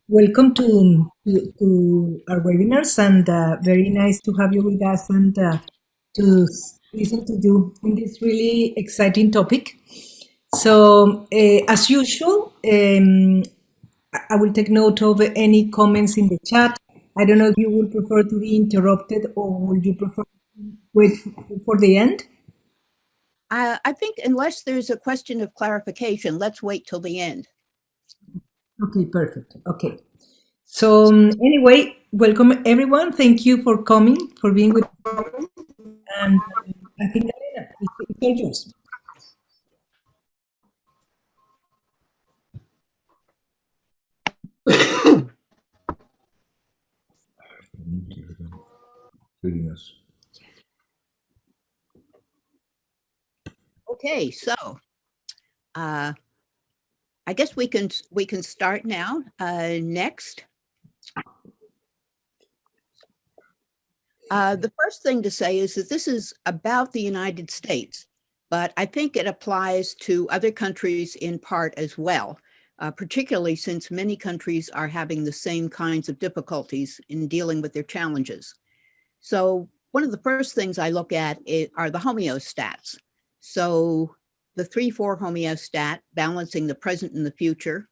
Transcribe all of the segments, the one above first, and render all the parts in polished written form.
Welcome to our webinars, and very nice to have you with us and listen to you in this really exciting topic. So, as usual, I will take note of any comments in the chat. I don't know if you would prefer to be interrupted or would you prefer to wait for the end? I think unless there's a question of clarification, let's wait till the end. Okay, perfect. Okay. So anyway, welcome everyone. Thank you for coming, for being with us. And I think, Allenna, it's all yours. Okay, so I guess we can start now. Next. The first thing to say is that this is about the United States, but I think it applies to other countries in part as well, particularly since many countries are having the same kinds of difficulties in dealing with their challenges. So one of the first things I look at are the homeostats. So the 3-4 homeostat, balancing the present and the future,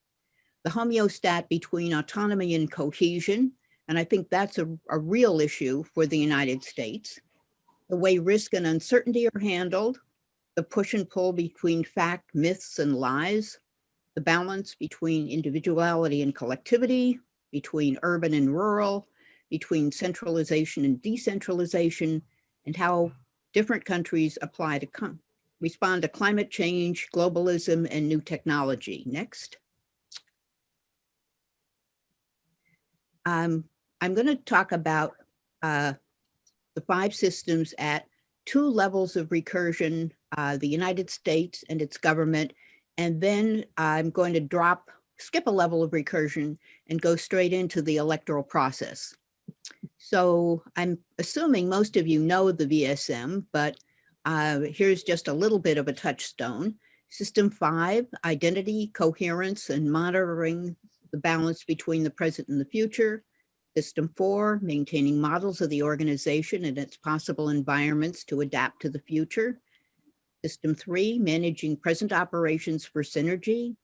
the homeostat between autonomy and cohesion, and I think that's a real issue for the United States, the way risk and uncertainty are handled, the push and pull between fact, myths, and lies, the balance between individuality and collectivity, between urban and rural, between centralization and decentralization, and how different countries respond to climate change, globalism, and new technology. Next. I'm going to talk about the 5 systems at 2 levels of recursion, the United States and its government, and then I'm going to skip a level of recursion and go straight into the electoral process. So I'm assuming most of you know the VSM, but here's just a little bit of a touchstone. System 5, identity, coherence, and monitoring the balance between the present and the future. System 4, maintaining models of the organization and its possible environments to adapt to the future. System 3, managing present operations for synergy.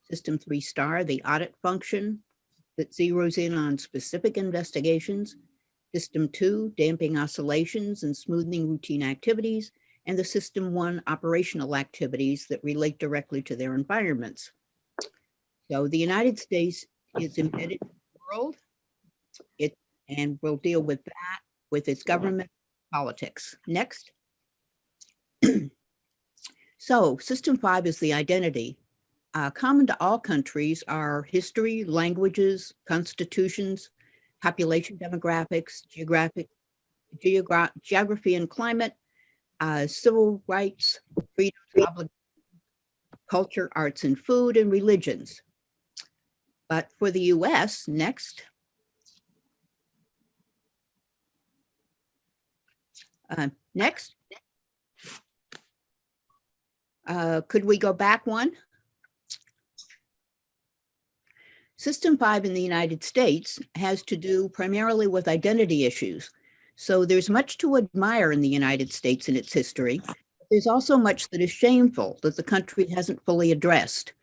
System 3 star, the audit function that zeroes in on specific investigations. System 2, damping oscillations and smoothing routine activities. And the System 1 operational activities that relate directly to their environments. So the United States is embedded in the world, and we'll deal with that, with its government politics. Next. So System 5 is the identity. Common to all countries are history, languages, constitutions, population demographics, geography and climate, civil rights, freedoms, culture, arts and food, and religions. But for the US, next. Next. Could we go back one? System 5 in the United States has to do primarily with identity issues. So there's much to admire in the United States and its history. There's also much that is shameful that the country hasn't fully addressed.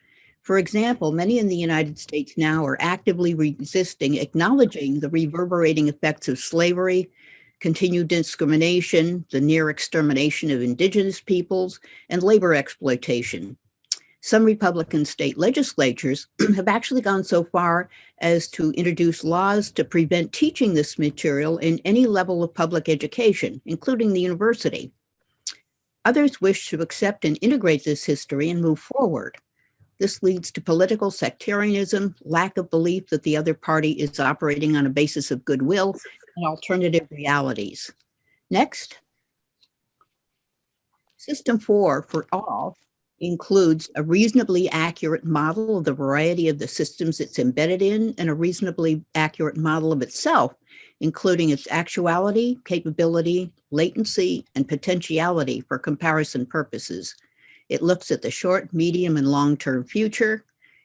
For example, many in the United States now are actively resisting acknowledging the reverberating effects of slavery, continued discrimination, the near extermination of indigenous peoples, and labor exploitation. Some Republican state legislatures have actually gone so far as to introduce laws to prevent teaching this material in any level of public education, including the university. Others wish to accept and integrate this history and move forward. This leads to political sectarianism, lack of belief that the other party is operating on a basis of goodwill, and alternative realities. Next. System 4 for all includes a reasonably accurate model of the variety of the systems it's embedded in and a reasonably accurate model of itself, including its actuality, capability, latency, and potentiality for comparison purposes. It looks at the short, medium, and long-term future.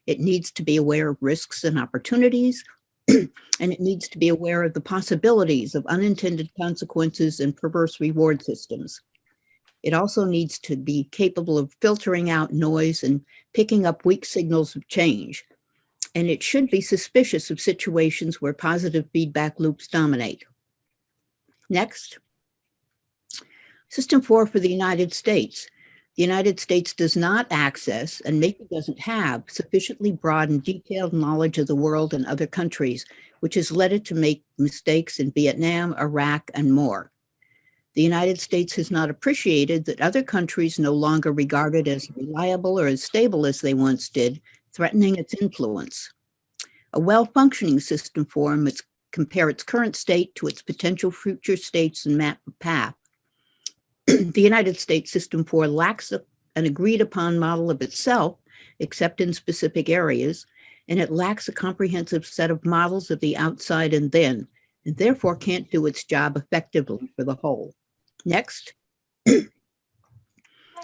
It needs to be aware of risks and opportunities, and it needs to be aware of the possibilities of unintended consequences and perverse reward systems. It also needs to be capable of filtering out noise and picking up weak signals of change. And it should be suspicious of situations where positive feedback loops dominate. Next, System 4 for the United States. The United States does not access, and maybe doesn't have, sufficiently broad and detailed knowledge of the world and other countries, which has led it to make mistakes in Vietnam, Iraq, and more. The United States has not appreciated that other countries no longer regard it as reliable or as stable as they once did, threatening its influence. A well-functioning System 4 must compare its current state to its potential future states and map a path. The United States System 4 lacks an agreed-upon model of itself, except in specific areas, and it lacks a comprehensive set of models of the outside and then, and therefore can't do its job effectively for the whole. Next. Hi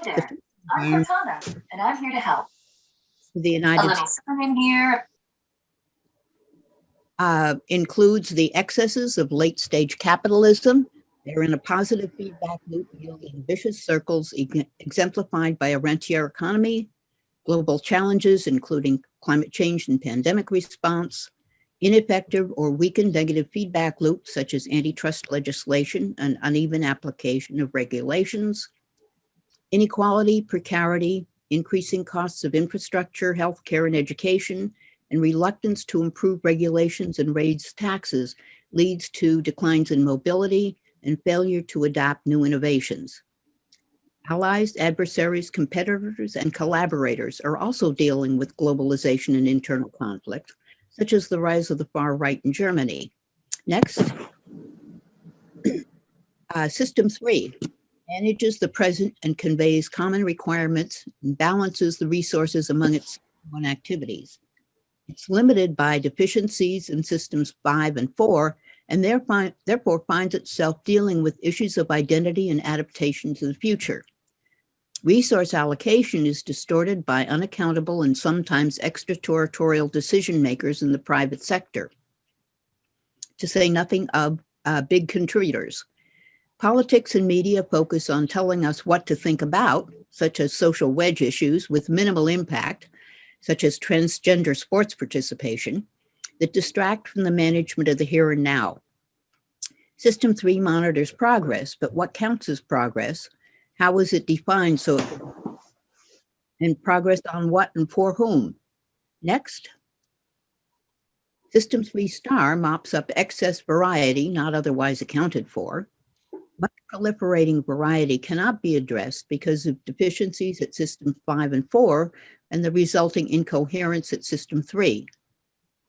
there. I'm Cortana, and I'm here to help. The United States in here includes the excesses of late-stage capitalism. They're in a positive feedback loop yielding vicious circles exemplified by a rentier economy, global challenges including climate change and pandemic response, ineffective or weakened negative feedback loops such as antitrust legislation and uneven application of regulations, inequality, precarity, increasing costs of infrastructure, healthcare, and education, and reluctance to improve regulations and raise taxes leads to declines in mobility and failure to adopt new innovations. Allies, adversaries, competitors, and collaborators are also dealing with globalization and internal conflict, such as the rise of the far right in Germany. Next, System 3 manages the present and conveys common requirements and balances the resources among its activities. It's limited by deficiencies in Systems 5 and 4, and therefore finds itself dealing with issues of identity and adaptation to the future. Resource allocation is distorted by unaccountable and sometimes extraterritorial decision makers in the private sector, to say nothing of big contributors. Politics and media focus on telling us what to think about, such as social wedge issues with minimal impact, such as transgender sports participation, that distract from the management of the here and now. System 3 monitors progress, but what counts as progress? How is it defined? And progress on what and for whom? Next. System 3 star mops up excess variety not otherwise accounted for. Much proliferating variety cannot be addressed because of deficiencies at System 5 and 4 and the resulting incoherence at System 3.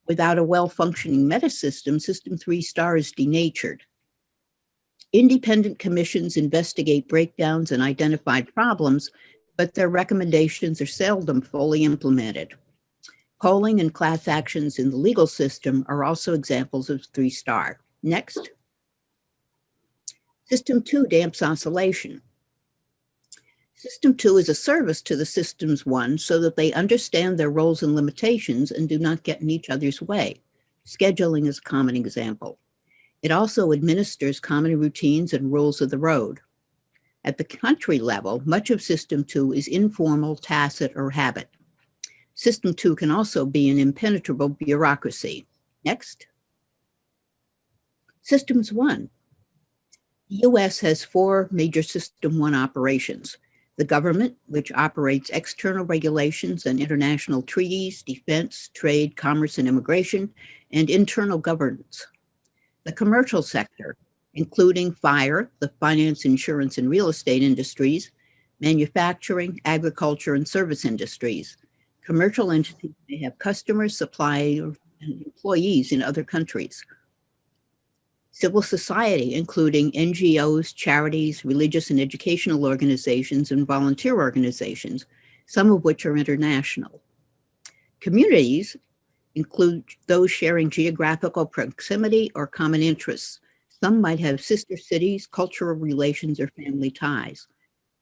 Without a well-functioning metasystem, System 3 star is denatured. Independent commissions investigate breakdowns and identified problems, but their recommendations are seldom fully implemented. Polling and class actions in the legal system are also examples of 3 star. Next. System 2 damps oscillation. System 2 is a service to the Systems 1 so that they understand their roles and limitations and do not get in each other's way. Scheduling is a common example. It also administers common routines and rules of the road. At the country level, much of System 2 is informal, tacit, or habit. System 2 can also be an impenetrable bureaucracy. Next. Systems 1. The U.S. has 4 major System 1 operations. The government, which operates external regulations and international treaties, defense, trade, commerce, and immigration, and internal governance. The commercial sector, including fire, the finance, insurance, and real estate industries, manufacturing, agriculture, and service industries. Commercial entities may have customers, suppliers, and employees in other countries. Civil society, including NGOs, charities, religious and educational organizations, and volunteer organizations, some of which are international. Communities include those sharing geographical proximity or common interests. Some might have sister cities, cultural relations, or family ties.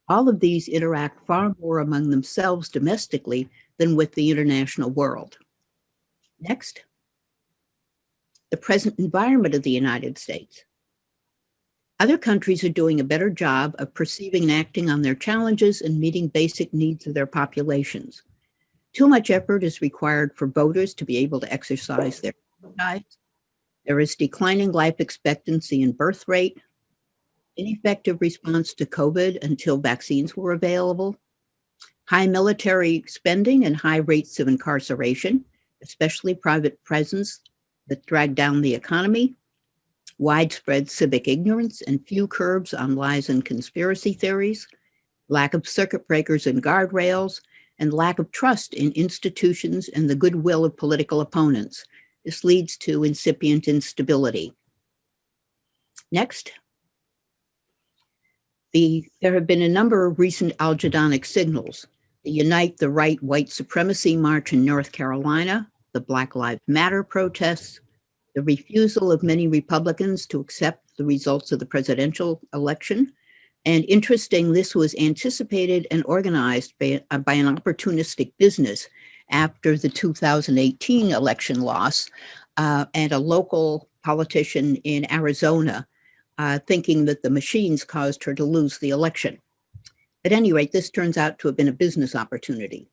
All of these interact far more among themselves domestically than with the international world. Next, the present environment of the United States. Other countries are doing a better job of perceiving and acting on their challenges and meeting basic needs of their populations. Too much effort is required for voters to be able to exercise their rights. There is declining life expectancy and birth rate, ineffective response to COVID until vaccines were available, high military spending and high rates of incarceration, especially private prisons that drag down the economy, widespread civic ignorance and few curbs on lies and conspiracy theories, lack of circuit breakers and guardrails, and lack of trust in institutions and the goodwill of political opponents. This leads to incipient instability. Next, there have been a number of recent algedonic signals. The Unite the Right white supremacy march in North Carolina, the Black Lives Matter protests, the refusal of many Republicans to accept the results of the presidential election. And interesting, this was anticipated and organized by an opportunistic business after the 2018 election loss, and a local politician in Arizona thinking that the machines caused her to lose the election. At any rate, this turns out to have been a business opportunity.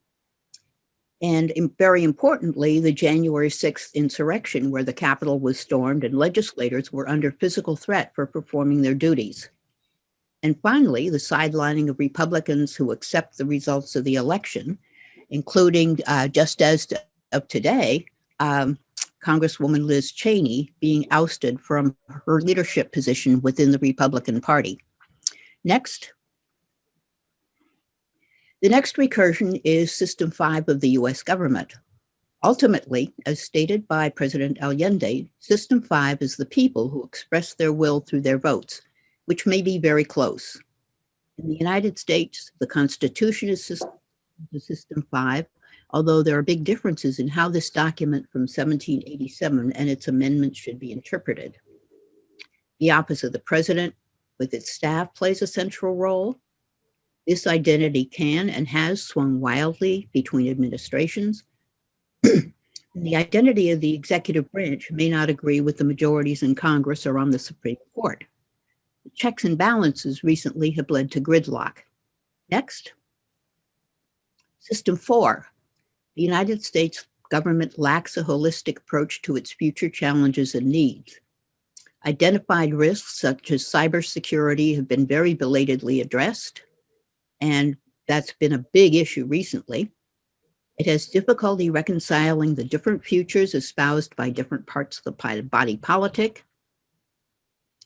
And very importantly, the January 6th insurrection, where the Capitol was stormed and legislators were under physical threat for performing their duties. And finally, the sidelining of Republicans who accept the results of the election, including just as of today, Congresswoman Liz Cheney being ousted from her leadership position within the Republican Party. Next. The next recursion is System 5 of the US government. Ultimately, as stated by President Allende, System 5 is the people who express their will through their votes, which may be very close. In the United States, the Constitution is System 5, although there are big differences in how this document from 1787 and its amendments should be interpreted. The office of the president with its staff plays a central role. This identity can and has swung wildly between administrations. The identity of the executive branch may not agree with the majorities in Congress or on the Supreme Court. The checks and balances recently have led to gridlock. Next. System 4. The United States government lacks a holistic approach to its future challenges and needs. Identified risks such as cybersecurity have been very belatedly addressed, and that's been a big issue recently. It has difficulty reconciling the different futures espoused by different parts of the body politic.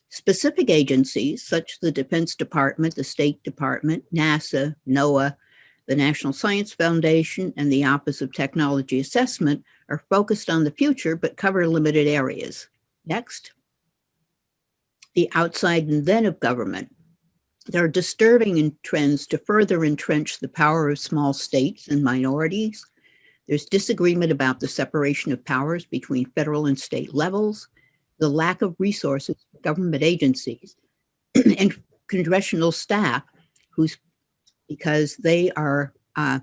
Specific agencies such as the Defense Department, the State Department, NASA, NOAA, the National Science Foundation, and the Office of Technology Assessment are focused on the future but cover limited areas. Next. The outside and then of government. There are disturbing trends to further entrench the power of small states and minorities. There's disagreement about the separation of powers between federal and state levels, the lack of resources for government agencies and congressional staff because they are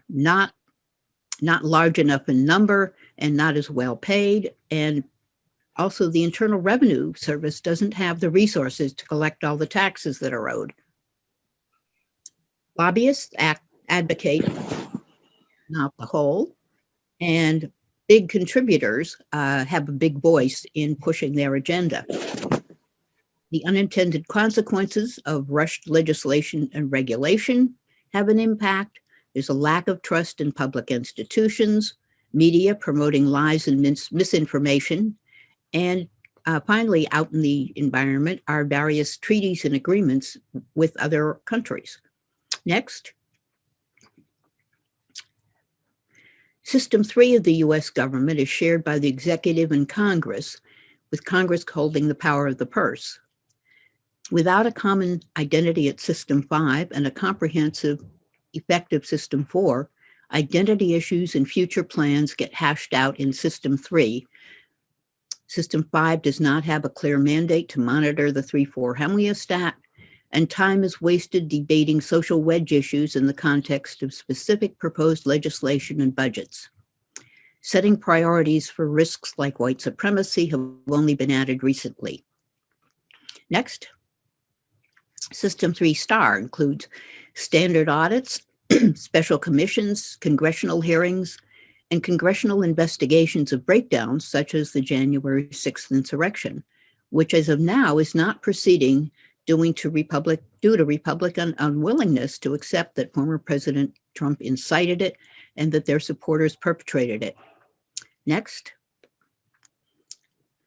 not large enough in number and not as well paid. And also the Internal Revenue Service doesn't have the resources to collect all the taxes that are owed. Lobbyists advocate not the whole, and big contributors have a big voice in pushing their agenda. The unintended consequences of rushed legislation and regulation have an impact. There's a lack of trust in public institutions, media promoting lies and misinformation, and finally, out in the environment are various treaties and agreements with other countries. Next. System 3 of the US government is shared by the executive and Congress, with Congress holding the power of the purse. Without a common identity at System 5 and a comprehensive, effective System 4, identity issues and future plans get hashed out in System 3. System 5 does not have a clear mandate to monitor the 3-4 homeostat, and time is wasted debating social wedge issues in the context of specific proposed legislation and budgets. Setting priorities for risks like white supremacy have only been added recently. Next, System 3 star includes standard audits, special commissions, congressional hearings, and congressional investigations of breakdowns such as the January 6th insurrection, which as of now is not proceeding due to Republican unwillingness to accept that former President Trump incited it and that their supporters perpetrated it. Next,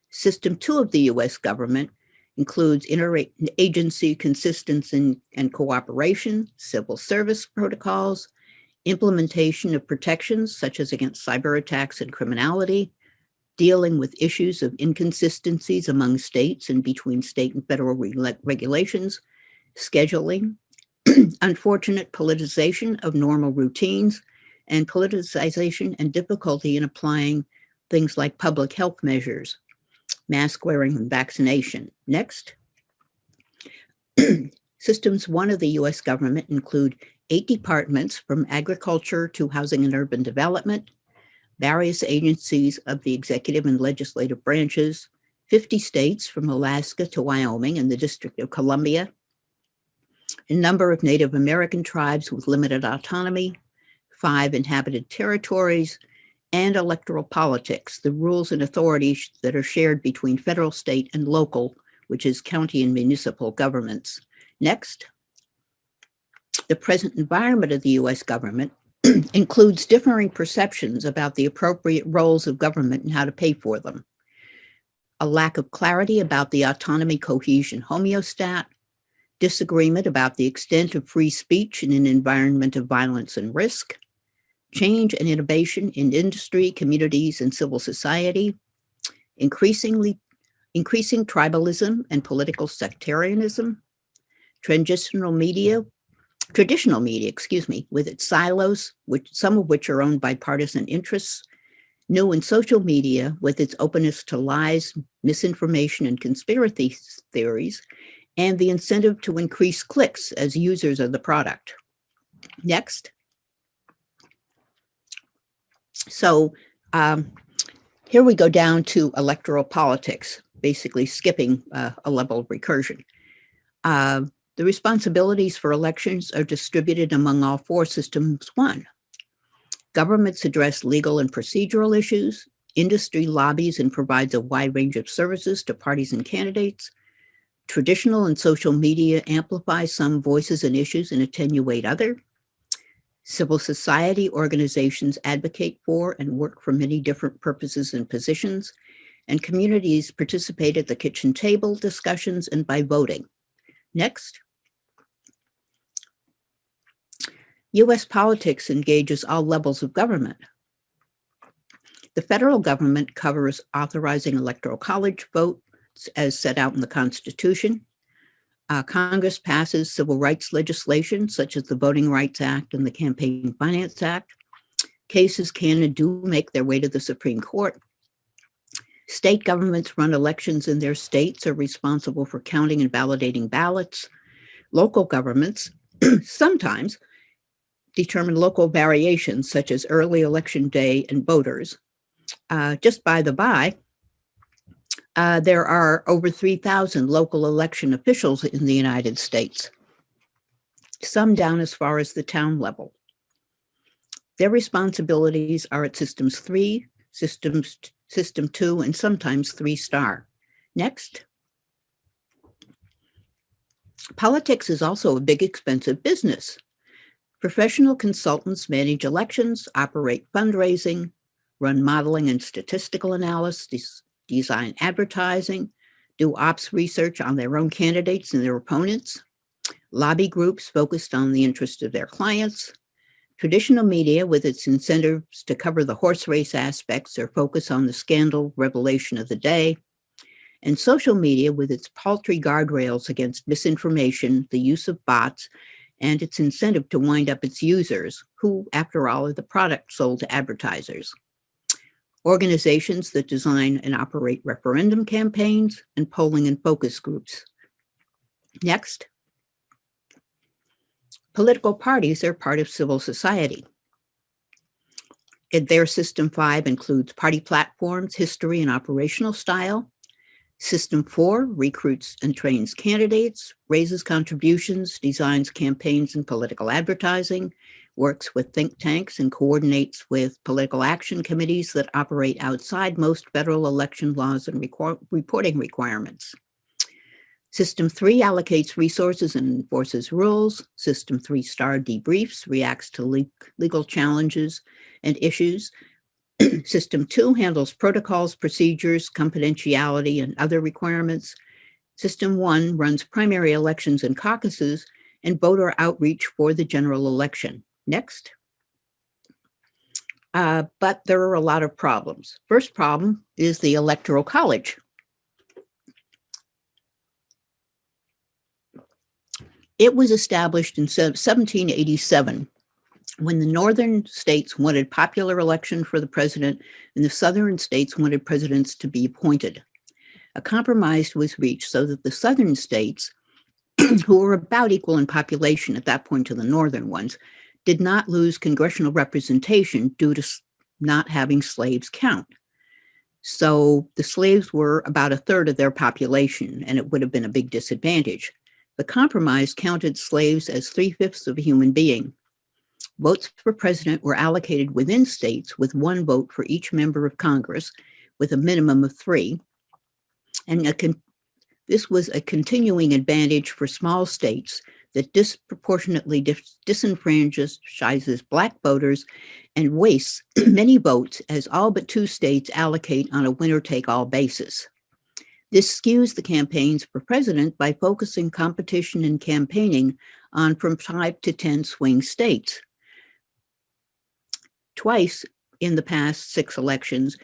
System 2 of the U.S. government includes interagency consistency and cooperation, civil service protocols, implementation of protections such as against cyber attacks and criminality, dealing with issues of inconsistencies among states and between state and federal regulations, scheduling, unfortunate politicization of normal routines, and politicization and difficulty in applying things like public health measures, mask wearing and vaccination. Next, Systems 1 of the U.S. government include 8 departments from agriculture to housing and urban development, various agencies of the executive and legislative branches, 50 states from Alaska to Wyoming and the District of Columbia, a number of Native American tribes with limited autonomy, 5 inhabited territories, and electoral politics, the rules and authorities that are shared between federal, state, and local, which is county and municipal governments. Next, the present environment of the U.S. government includes differing perceptions about the appropriate roles of government and how to pay for them, a lack of clarity about the autonomy cohesion homeostat, disagreement about the extent of free speech in an environment of violence and risk, change and innovation in industry, communities, and civil society, increasing tribalism and political sectarianism, traditional media, with its silos, some of which are owned by partisan interests, new and social media with its openness to lies, misinformation, and conspiracy theories, and the incentive to increase clicks as users of the product. Next. So here we go down to electoral politics, basically skipping a level of recursion. The responsibilities for elections are distributed among all 4 systems 1. Governments address legal and procedural issues. Industry lobbies and provides a wide range of services to parties and candidates. Traditional and social media amplify some voices and issues and attenuate other. Civil society organizations advocate for and work for many different purposes and positions, and communities participate at the kitchen table discussions and by voting. Next. U.S. politics engages all levels of government. The federal government covers authorizing electoral college votes as set out in the Constitution. Congress passes civil rights legislation such as the Voting Rights Act and the Campaign Finance Act. Cases can and do make their way to the Supreme Court. State governments run elections in their states, are responsible for counting and validating ballots. Local governments sometimes determine local variations such as early election day and voters. Just by the by, there are over 3,000 local election officials in the United States, some down as far as the town level. Their responsibilities are at Systems 3, System 2, and sometimes 3 star. Next. Politics is also a big, expensive business. Professional consultants manage elections, operate fundraising, run modeling and statistical analysis, design advertising, do ops research on their own candidates and their opponents, lobby groups focused on the interest of their clients, traditional media with its incentives to cover the horse race aspects or focus on the scandal revelation of the day, and social media with its paltry guardrails against misinformation, the use of bots, and its incentive to wind up its users, who, after all, are the product sold to advertisers. Organizations that design and operate referendum campaigns and polling and focus groups. Next. Political parties are part of civil society. Their System 5 includes party platforms, history, and operational style. System 4 recruits and trains candidates, raises contributions, designs campaigns and political advertising, works with think tanks, and coordinates with political action committees that operate outside most federal election laws and reporting requirements. System 3 allocates resources and enforces rules. System 3-star debriefs, reacts to legal challenges and issues. System 2 handles protocols, procedures, confidentiality, and other requirements. System 1 runs primary elections and caucuses and voter outreach for the general election. Next. But there are a lot of problems. First problem is the Electoral College. It was established in 1787 when the northern states wanted popular election for the president and the southern states wanted presidents to be appointed. A compromise was reached so that the southern states, who were about equal in population at that point to the northern ones, did not lose congressional representation due to not having slaves count. So the slaves were about a third of their population, and it would have been a big disadvantage. The compromise counted slaves as 3/5 of a human being. Votes for president were allocated within states with 1 vote for each member of Congress, with a minimum of 3. And this was a continuing advantage for small states that disproportionately disenfranchises Black voters and wastes many votes, as all but 2 states allocate on a winner-take-all basis. This skews the campaigns for president by focusing competition and campaigning on from 5 to 10 swing states. Twice in the past 6 elections,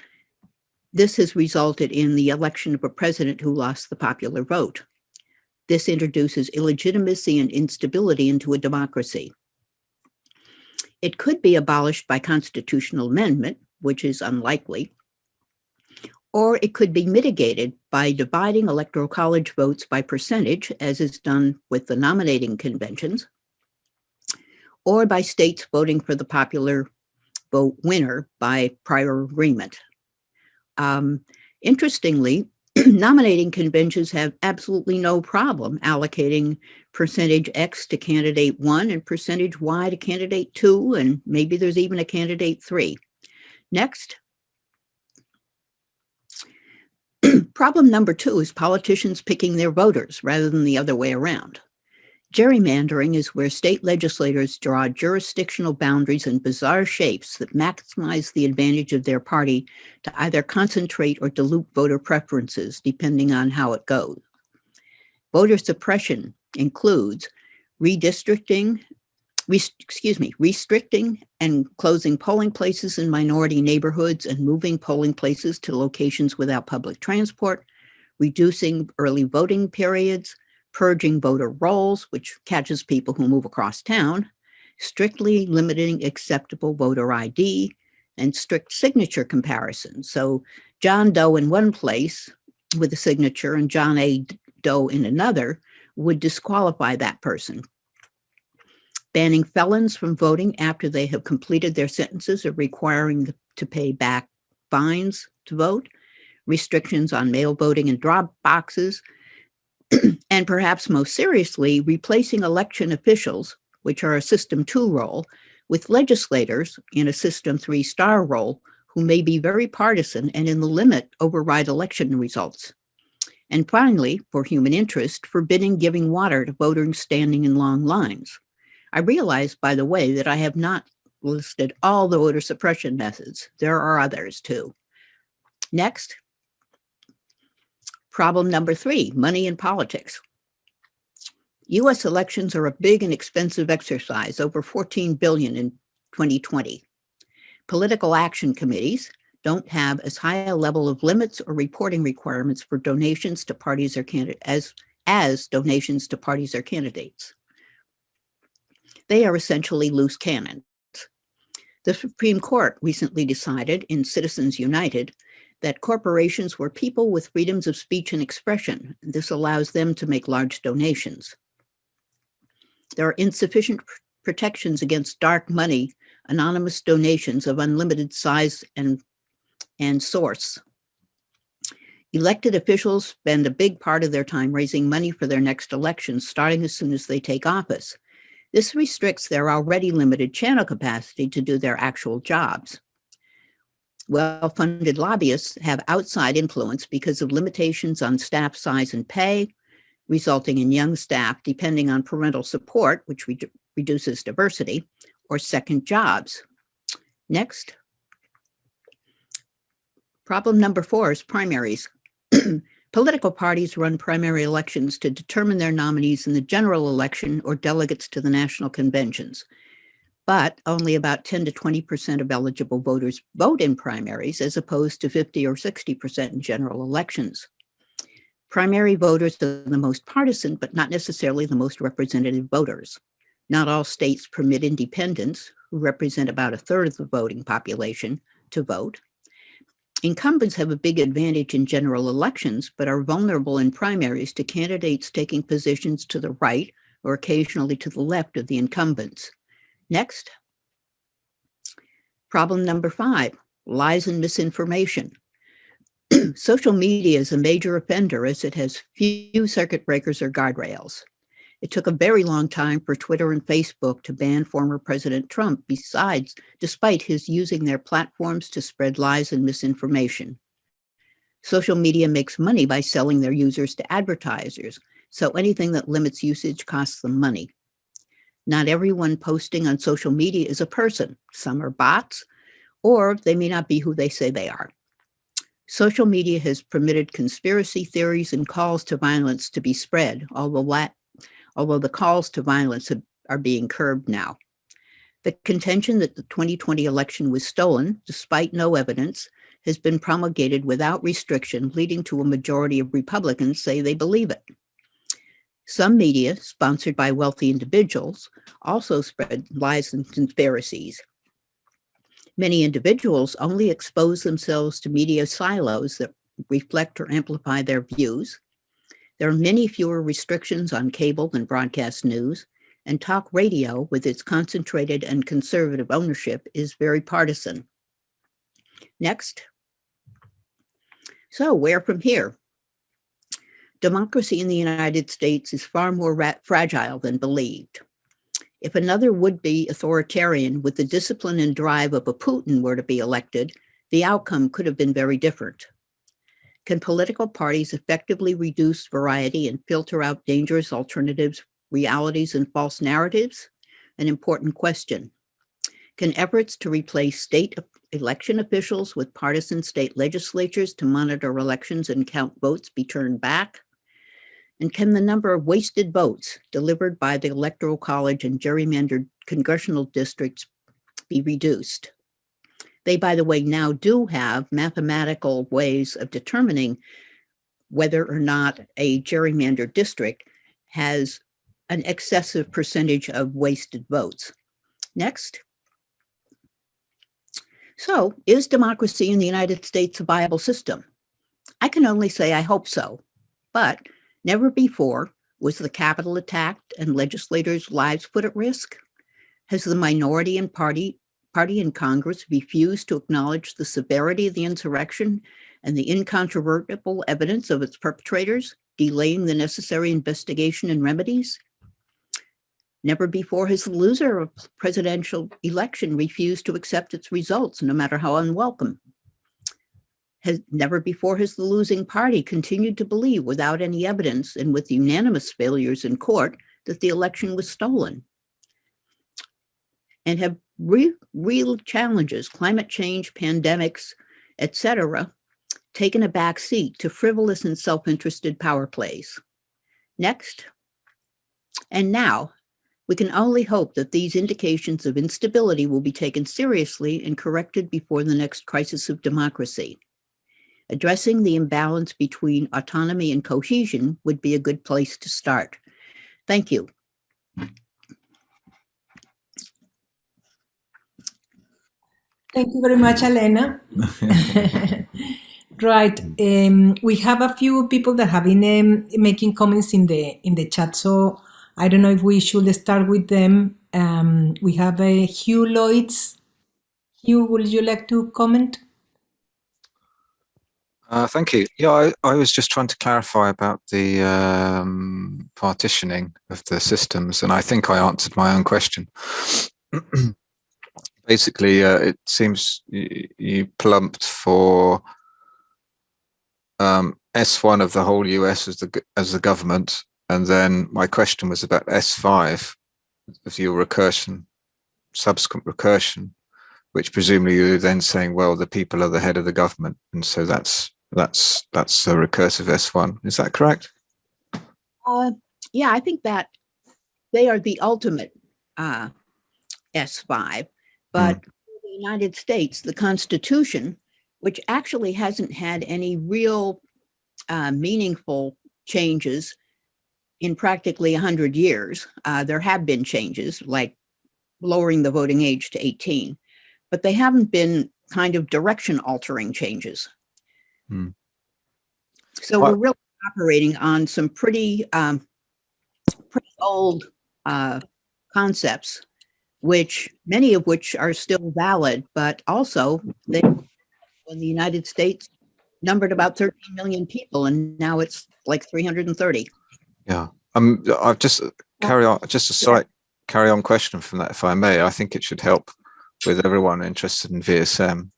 this has resulted in the election of a president who lost the popular vote. This introduces illegitimacy and instability into a democracy. It could be abolished by constitutional amendment, which is unlikely, or it could be mitigated by dividing electoral college votes by percentage, as is done with the nominating conventions, or by states voting for the popular vote winner by prior agreement. Interestingly, nominating conventions have absolutely no problem allocating percentage X to candidate 1 and percentage Y to candidate 2, and maybe there's even a candidate 3. Next. Problem number 2 is politicians picking their voters rather than the other way around. Gerrymandering is where state legislators draw jurisdictional boundaries in bizarre shapes that maximize the advantage of their party to either concentrate or dilute voter preferences, depending on how it goes. Voter suppression includes restricting and closing polling places in minority neighborhoods and moving polling places to locations without public transport, reducing early voting periods, purging voter rolls, which catches people who move across town, strictly limiting acceptable voter ID, and strict signature comparisons. So John Doe in one place with a signature and John A. Doe in another would disqualify that person. Banning felons from voting after they have completed their sentences or requiring them to pay back fines to vote, restrictions on mail voting and drop boxes, and perhaps most seriously, replacing election officials, which are a System 2 role, with legislators in a System 3-star role who may be very partisan and in the limit override election results. And finally, for human interest, forbidding giving water to voters standing in long lines. I realize, by the way, that I have not listed all the voter suppression methods. There are others too. Next. Problem number 3, money in politics. U.S. elections are a big and expensive exercise, over $14 billion in 2020. Political action committees don't have as high a level of limits or reporting requirements for donations to parties or candidates as donations to parties or candidates. They are essentially loose cannons. The Supreme Court recently decided in Citizens United that corporations were people with freedoms of speech and expression. This allows them to make large donations. There are insufficient protections against dark money, anonymous donations of unlimited size and source. Elected officials spend a big part of their time raising money for their next election, starting as soon as they take office. This restricts their already limited channel capacity to do their actual jobs. Well-funded lobbyists have outside influence because of limitations on staff size and pay, resulting in young staff depending on parental support, which reduces diversity, or second jobs. Next. Problem number 4 is primaries. Political parties run primary elections to determine their nominees in the general election or delegates to the national conventions. But only about 10 to 20% of eligible voters vote in primaries, as opposed to 50 or 60% in general elections. Primary voters are the most partisan, but not necessarily the most representative voters. Not all states permit independents, who represent about a third of the voting population, to vote. Incumbents have a big advantage in general elections, but are vulnerable in primaries to candidates taking positions to the right or occasionally to the left of the incumbents. Next. Problem number 5, lies and misinformation. Social media is a major offender as it has few circuit breakers or guardrails. It took a very long time for Twitter and Facebook to ban former President Trump, despite his using their platforms to spread lies and misinformation. Social media makes money by selling their users to advertisers, so anything that limits usage costs them money. Not everyone posting on social media is a person. Some are bots, or they may not be who they say they are. Social media has permitted conspiracy theories and calls to violence to be spread, although the calls to violence are being curbed now. The contention that the 2020 election was stolen, despite no evidence, has been promulgated without restriction, leading to a majority of Republicans say they believe it. Some media, sponsored by wealthy individuals, also spread lies and conspiracies. Many individuals only expose themselves to media silos that reflect or amplify their views. There are many fewer restrictions on cable and broadcast news, and talk radio, with its concentrated and conservative ownership, is very partisan. Next. So, where from here? Democracy in the United States is far more fragile than believed. If another would-be authoritarian with the discipline and drive of a Putin were to be elected, the outcome could have been very different. Can political parties effectively reduce variety and filter out dangerous alternatives, realities, and false narratives? An important question. Can efforts to replace state election officials with partisan state legislatures to monitor elections and count votes be turned back? And can the number of wasted votes delivered by the Electoral College and gerrymandered congressional districts be reduced? They, by the way, now do have mathematical ways of determining whether or not a gerrymandered district has an excessive percentage of wasted votes. Next. So, is democracy in the United States a viable system? I can only say I hope so, but never before was the Capitol attacked and legislators' lives put at risk. Has the minority and party in Congress refused to acknowledge the severity of the insurrection and the incontrovertible evidence of its perpetrators, delaying the necessary investigation and remedies? Never before has the loser of a presidential election refused to accept its results, no matter how unwelcome. Never before has the losing party continued to believe, without any evidence and with unanimous failures in court, that the election was stolen. And have real challenges, climate change, pandemics, etc., taken a back seat to frivolous and self-interested power plays. Next. And now, we can only hope that these indications of instability will be taken seriously and corrected before the next crisis of democracy. Addressing the imbalance between autonomy and cohesion would be a good place to start. Thank you. Thank you very much, Allenna. Right. We have a few people that have been making comments in the chat, so I don't know if we should start with them. We have Hugh Lloyds. Hugh, would you like to comment? Thank you. Yeah, I was just trying to clarify about the partitioning of the systems, and I think I answered my own question. Basically, it seems you plumped for S1 of the whole US as the government, and then my question was about S5 of your recursion, subsequent recursion, which presumably you're then saying, well, the people are the head of the government, and so that's a recursive S1. Is that correct? Yeah, I think that they are the ultimate S5, but the United States, the Constitution, which actually hasn't had any real meaningful changes in practically 100 years. There have been changes like lowering the voting age to 18, but they haven't been kind of direction altering changes. So we're really operating on some pretty old concepts, many of which are still valid, but also when the United States numbered about 13 million people, and now it's like 330. Yeah. I've just carry on. Just a slight carry on question from that, if I may. I think it should help with everyone interested in VSM.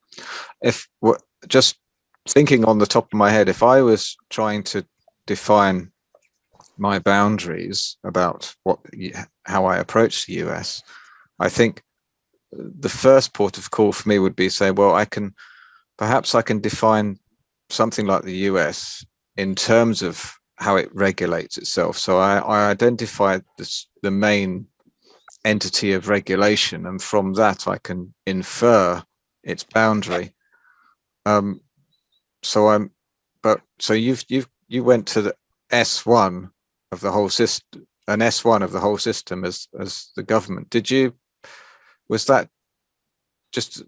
Just thinking on the top of my head, if I was trying to define my boundaries about how I approach the US, I think the first port of call for me would be say, well, perhaps I can define something like the US in terms of how it regulates itself. So I identified the main entity of regulation, and from that I can infer its boundary. So you went to the S1 of the whole system, an S1 of the whole system as the government. Was that just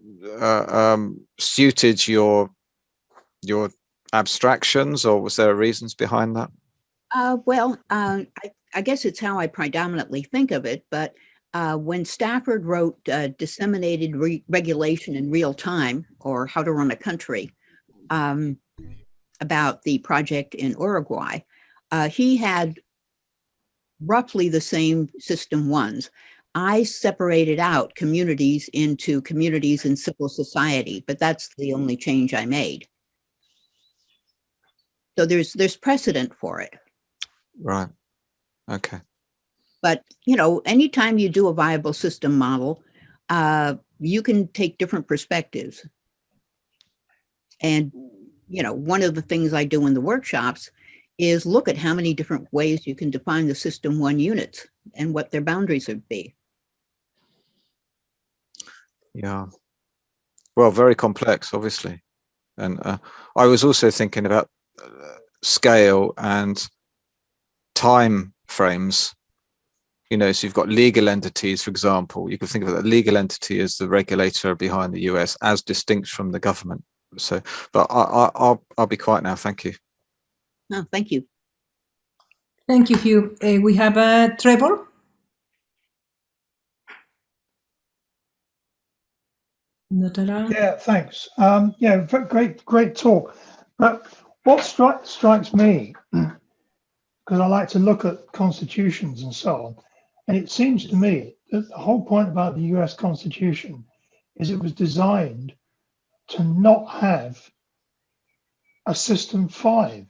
suited your abstractions, or was there reasons behind that? Well, I guess it's how I predominantly think of it, but when Stafford wrote Disseminated Regulation in Real Time, or How to Run a Country, about the project in Uruguay, he had roughly the same system ones. I separated out communities into communities and civil society, but that's the only change I made. So there's precedent for it. Right. Okay. But, anytime you do a viable system model, you can take different perspectives. And, one of the things I do in the workshops is look at how many different ways you can define the system one units and what their boundaries would be. Yeah. Well, very complex, obviously. And I was also thinking about scale and time frames. So you've got legal entities, for example. You could think of the legal entity as the regulator behind the US, as distinct from the government. So, but I'll be quiet now. Thank you. No, thank you. Thank you, Hugh. We have Trevor. Not around. Yeah, thanks. Yeah, great talk. But what strikes me, because I like to look at constitutions and so on, and it seems to me that the whole point about the US Constitution is it was designed to not have a system 5,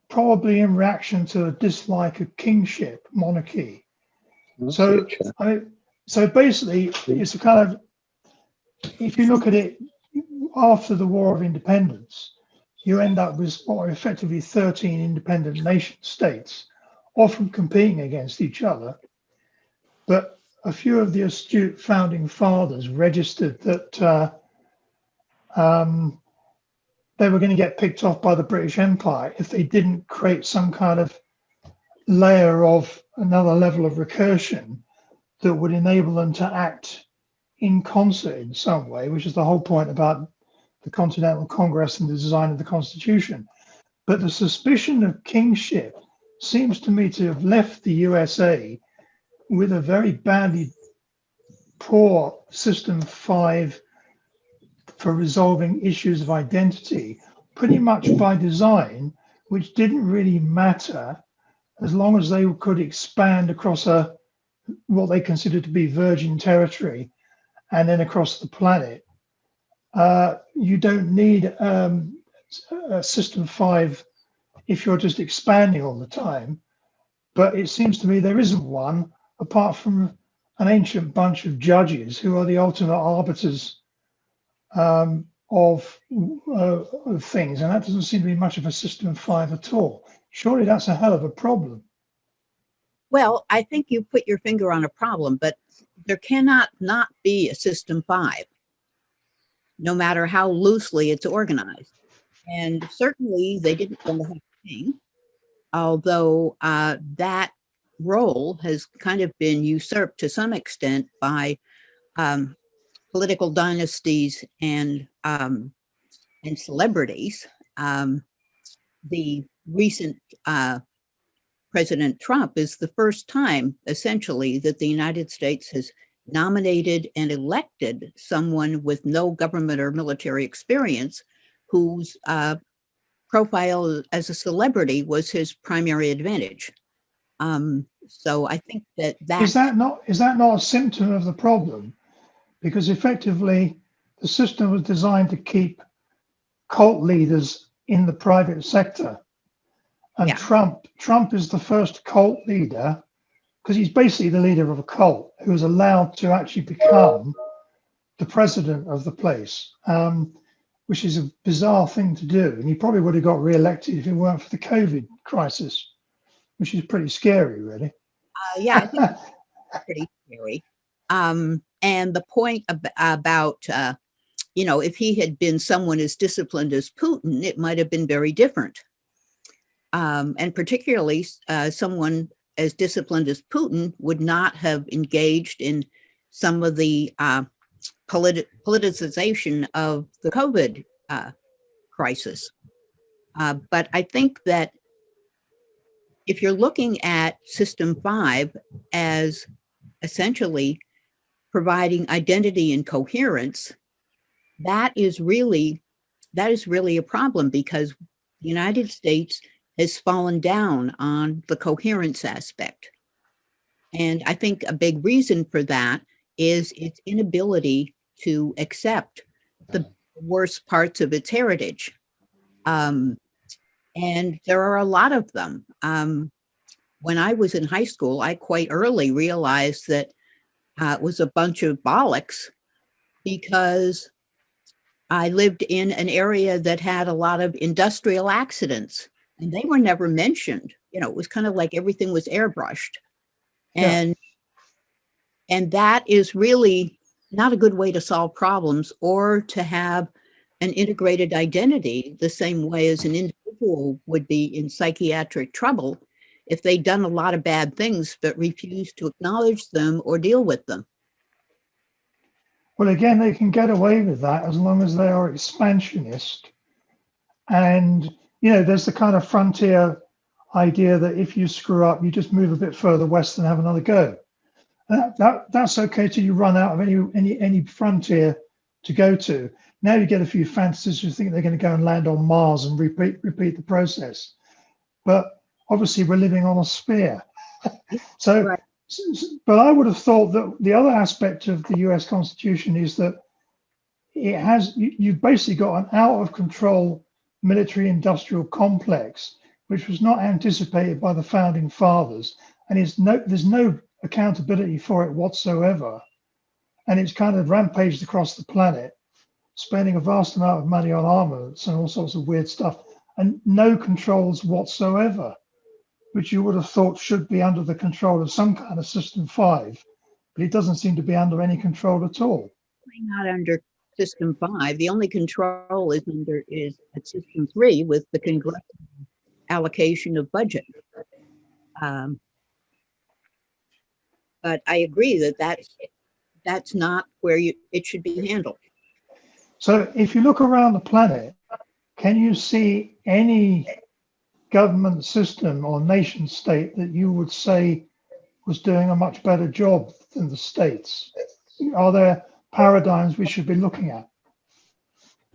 probably in reaction to a dislike of kingship, monarchy. So basically, it's a kind of, if you look at it after the War of Independence, you end up with what are effectively 13 independent nation states, often competing against each other. But a few of the astute founding fathers registered that they were going to get picked off by the British Empire if they didn't create some kind of layer of another level of recursion that would enable them to act in concert in some way, which is the whole point about the Continental Congress and the design of the Constitution. But the suspicion of kingship seems to me to have left the USA with a very badly poor System 5 for resolving issues of identity, pretty much by design, which didn't really matter as long as they could expand across what they considered to be virgin territory and then across the planet. You don't need a System 5 if you're just expanding all the time. But it seems to me there isn't one apart from an ancient bunch of judges who are the ultimate arbiters of things. And that doesn't seem to be much of a System 5 at all. Surely that's a hell of a problem. Well, I think you put your finger on a problem, but there cannot not be a System 5, no matter how loosely it's organized. And certainly they didn't want to have a king, although that role has kind of been usurped to some extent by political dynasties and celebrities. The recent President Trump is the first time, essentially, that the United States has nominated and elected someone with no government or military experience whose profile as a celebrity was his primary advantage. So I think that is that not a symptom of the problem? Because effectively, the system was designed to keep cult leaders in the private sector, and Yeah. Trump is the first cult leader, because he's basically the leader of a cult who is allowed to actually become the president of the place, which is a bizarre thing to do. And he probably would have got re-elected if it weren't for the COVID crisis, which is pretty scary, really. Yeah, I think that's pretty scary. And the point about, if he had been someone as disciplined as Putin, it might have been very different. And particularly someone as disciplined as Putin would not have engaged in some of the politicization of the COVID crisis. But I think that if you're looking at System 5 as essentially providing identity and coherence, that is really a problem, because the United States has fallen down on the coherence aspect. And I think a big reason for that is its inability to accept the worst parts of its heritage. And there are a lot of them. When I was in high school, I quite early realized that it was a bunch of bollocks, because I lived in an area that had a lot of industrial accidents, and they were never mentioned. It was kind of like everything was airbrushed. And that is really not a good way to solve problems or to have an integrated identity the same way as an individual would be in psychiatric trouble if they'd done a lot of bad things but refused to acknowledge them or deal with them. Well, again, they can get away with that as long as they are expansionist. And, there's the kind of frontier idea that if you screw up, you just move a bit further west and have another go. That's okay till you run out of any frontier to go to. Now you get a few fantasists who think they're going to go and land on Mars and repeat the process. But obviously we're living on a sphere. So, right. But I would have thought that the other aspect of the US Constitution is that it has, you've basically got an out of control military industrial complex, which was not anticipated by the founding fathers. And there's no accountability for it whatsoever. And it's kind of rampaged across the planet, spending a vast amount of money on armaments and all sorts of weird stuff, and no controls whatsoever, which you would have thought should be under the control of some kind of System 5, but it doesn't seem to be under any control at all. Not under System 5. The only control is at System 3 with the congressional allocation of budget. But I agree that that's not where it should be handled. So if you look around the planet, can you see any government system or nation state that you would say was doing a much better job than the states? Are there paradigms we should be looking at?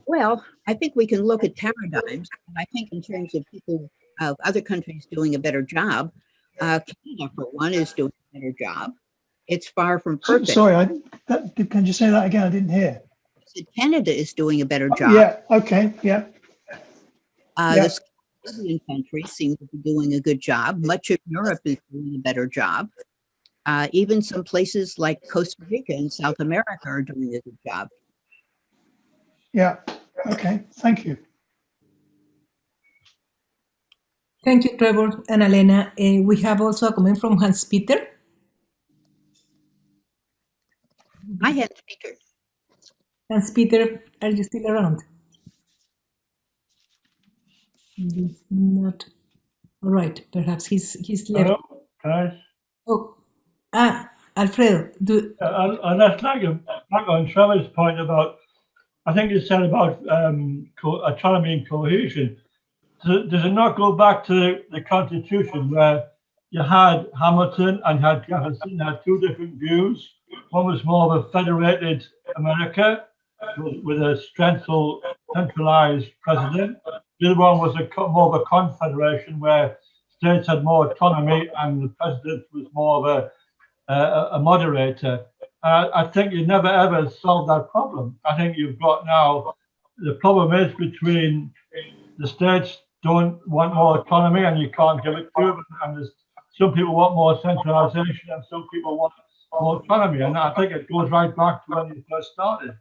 Well, I think we can look at paradigms. And I think in terms of people of other countries doing a better job, Canada, for one, is doing a better job. It's far from perfect. Sorry, can you say that again? I didn't hear. Canada is doing a better job. Yeah, okay, yeah. The Scandinavian countries seem to be doing a good job. Much of Europe is doing a better job. Even some places like Costa Rica and South America are doing a good job. Yeah, okay, thank you. Thank you, Trevor and Allenna. We have also a comment from Hans Peter. Hi, Hans Peter. Hans Peter, are you still around? He's not. All right, perhaps he's left. Hello, guys. Oh, Alfredo, And that's like back on Trevor's point about, I think you said about autonomy and cohesion. Does it not go back to the Constitution where you had Hamilton and you had Jefferson, you had two different views? One was more of a federated America with a centralized president. The other one was more of a confederation where states had more autonomy and the president was more of a moderator. I think you never ever solve that problem. I think you've got now, the problem is between the states don't want more autonomy and you can't give it to them, and some people want more centralization and some people want more autonomy, and I think it goes right back to when you first started.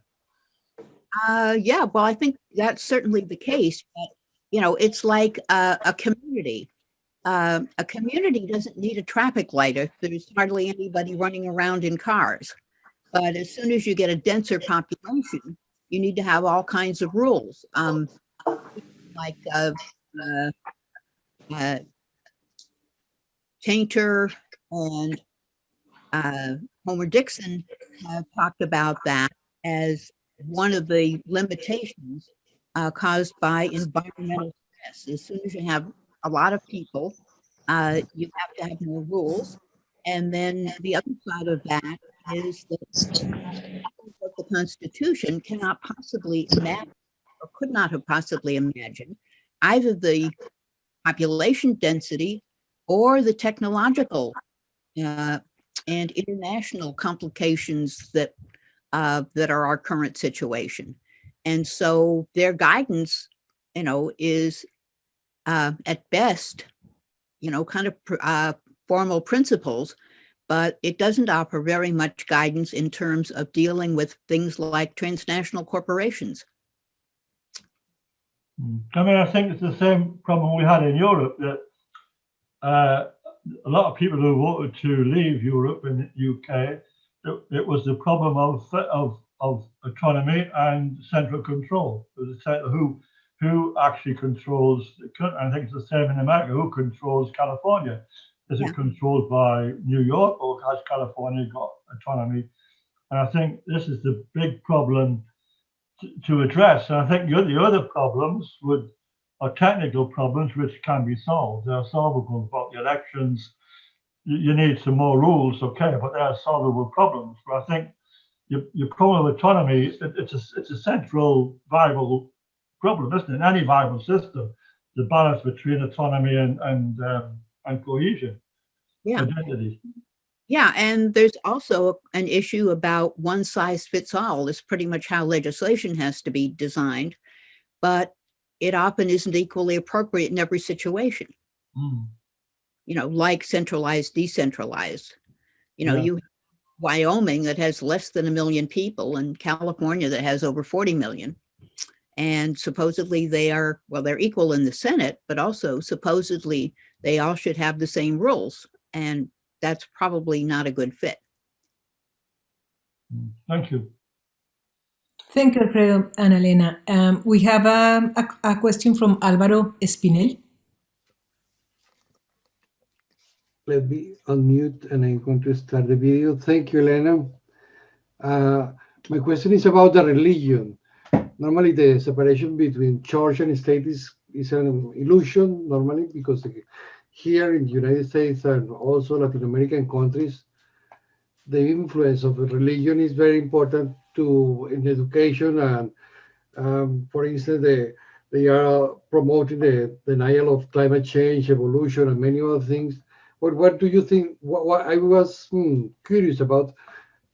Yeah, well, I think that's certainly the case, but it's like a community. A community doesn't need a traffic light if there's hardly anybody running around in cars. But as soon as you get a denser population, you need to have all kinds of rules. Like Tainter and Homer Dixon have talked about that as one of the limitations caused by environmental stress. As soon as you have a lot of people, you have to have more rules. And then the other side of that is that the Constitution cannot possibly imagine, or could not have possibly imagined, either the population density or the technological and international complications that are our current situation. And so their guidance, is at best, kind of formal principles, but it doesn't offer very much guidance in terms of dealing with things like transnational corporations. I mean, I think it's the same problem we had in Europe, that a lot of people who voted to leave Europe and the UK, it was the problem of autonomy and central control. It was who actually controls the country. I think it's the same in America. Who controls California? Is it controlled by New York, or has California got autonomy? And I think this is the big problem to address. And I think the other problems are technical problems which can be solved. They are solvable. About the elections, you need some more rules, okay, but they are solvable problems. But I think your problem of autonomy, it's a central viable problem, isn't it? In any viable system, the balance between autonomy and cohesion. Yeah. Identity. Yeah, and there's also an issue about one size fits all. Is pretty much how legislation has to be designed, but it often isn't equally appropriate in every situation. Like centralized, decentralized. You have Wyoming that has less than 1 million people and California that has over 40 million. And supposedly they're equal in the Senate, but also supposedly they all should have the same rules. And that's probably not a good fit. Thank you. Thank you, Alfredo and Allenna. We have a question from Álvaro Espinel. Let me unmute and I'm going to start the video. Thank you, Allenna. My question is about the religion. Normally, the separation between church and state is is an illusion normally, because here in the United States and also Latin American countries, the influence of religion is very important in education. And for instance, they are promoting the denial of climate change, evolution, and many other things. What do you think? What I was curious about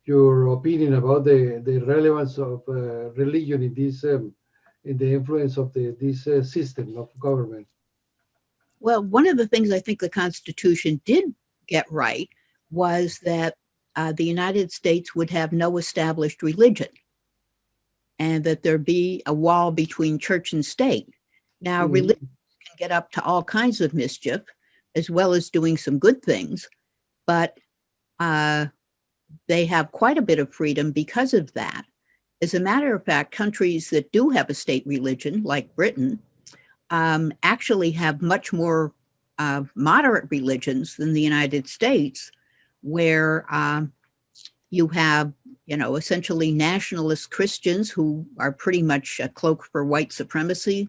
your opinion about the relevance of religion in this in the influence of this system of government. Well, one of the things I think the Constitution did get right was that the United States would have no established religion and that there be a wall between church and state. Now, religion can get up to all kinds of mischief, as well as doing some good things, but they have quite a bit of freedom because of that. As a matter of fact, countries that do have a state religion, like Britain, actually have much more moderate religions than the United States, where you have, essentially nationalist Christians who are pretty much a cloak for white supremacy.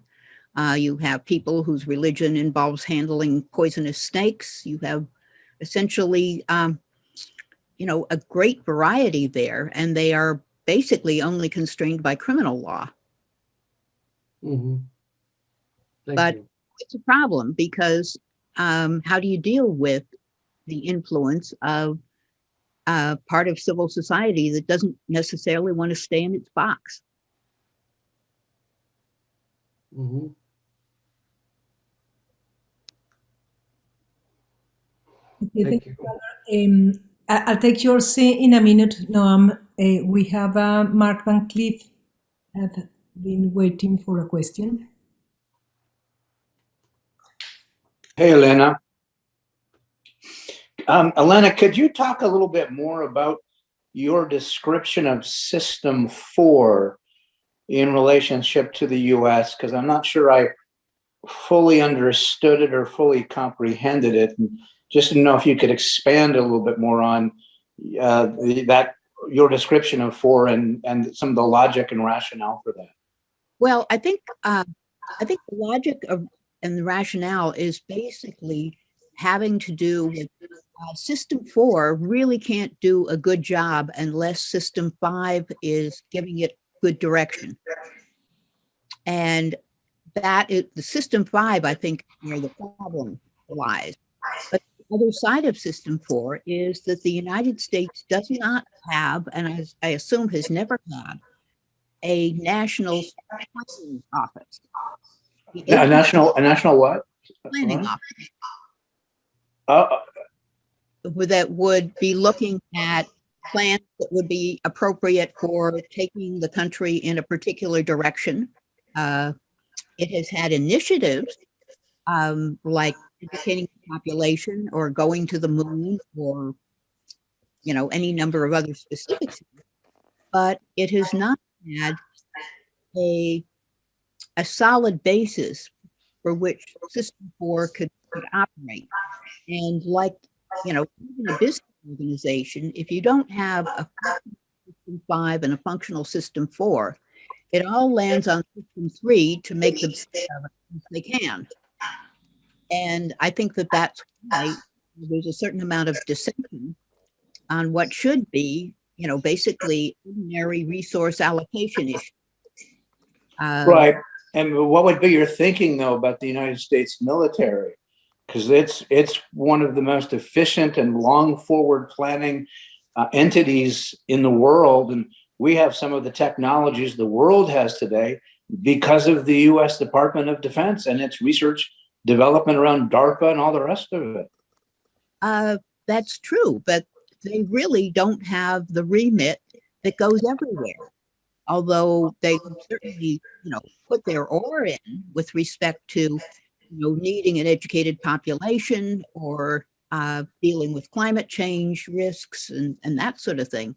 You have people whose religion involves handling poisonous snakes. You have essentially, a great variety there, and they are basically only constrained by criminal law. But it's a problem because how do you deal with the influence of part of civil society that doesn't necessarily want to stay in its box? Okay, thank you. I'll take yours in a minute, Noam. We have Mark Van Cleef have been waiting for a question. Hey, Allenna. Allenna, could you talk a little bit more about your description of System 4 in relationship to the US? Because I'm not sure I fully understood it or fully comprehended it. And just to know if you could expand a little bit more on your description of 4 and some of the logic and rationale for that. Well, I think the logic and the rationale is basically having to do with System 4 really can't do a good job unless System 5 is giving it good direction. And that is the System 5, I think, where the problem lies. But the other side of System 4 is that the United States does not have, and I assume has never had, a national planning office. A national what? Planning office. That would be looking at plans that would be appropriate for taking the country in a particular direction. It has had initiatives like educating the population or going to the moon or, any number of other specifics, but it has not had a solid basis for which System 4 could operate. And like, even a business organization, if you don't have a System 5 and a functional System 4, it all lands on System 3 to make the best of it as they can. And I think that that's why there's a certain amount of dissension on what should be, basically ordinary resource allocation issues. Right. And what would be your thinking, though, about the United States military? Because it's one of the most efficient and long forward planning entities in the world. And we have some of the technologies the world has today because of the U.S. Department of Defense and its research development around DARPA and all the rest of it. That's true, but they really don't have the remit that goes everywhere. Although they certainly, put their oar in with respect to, needing an educated population or dealing with climate change risks and that sort of thing.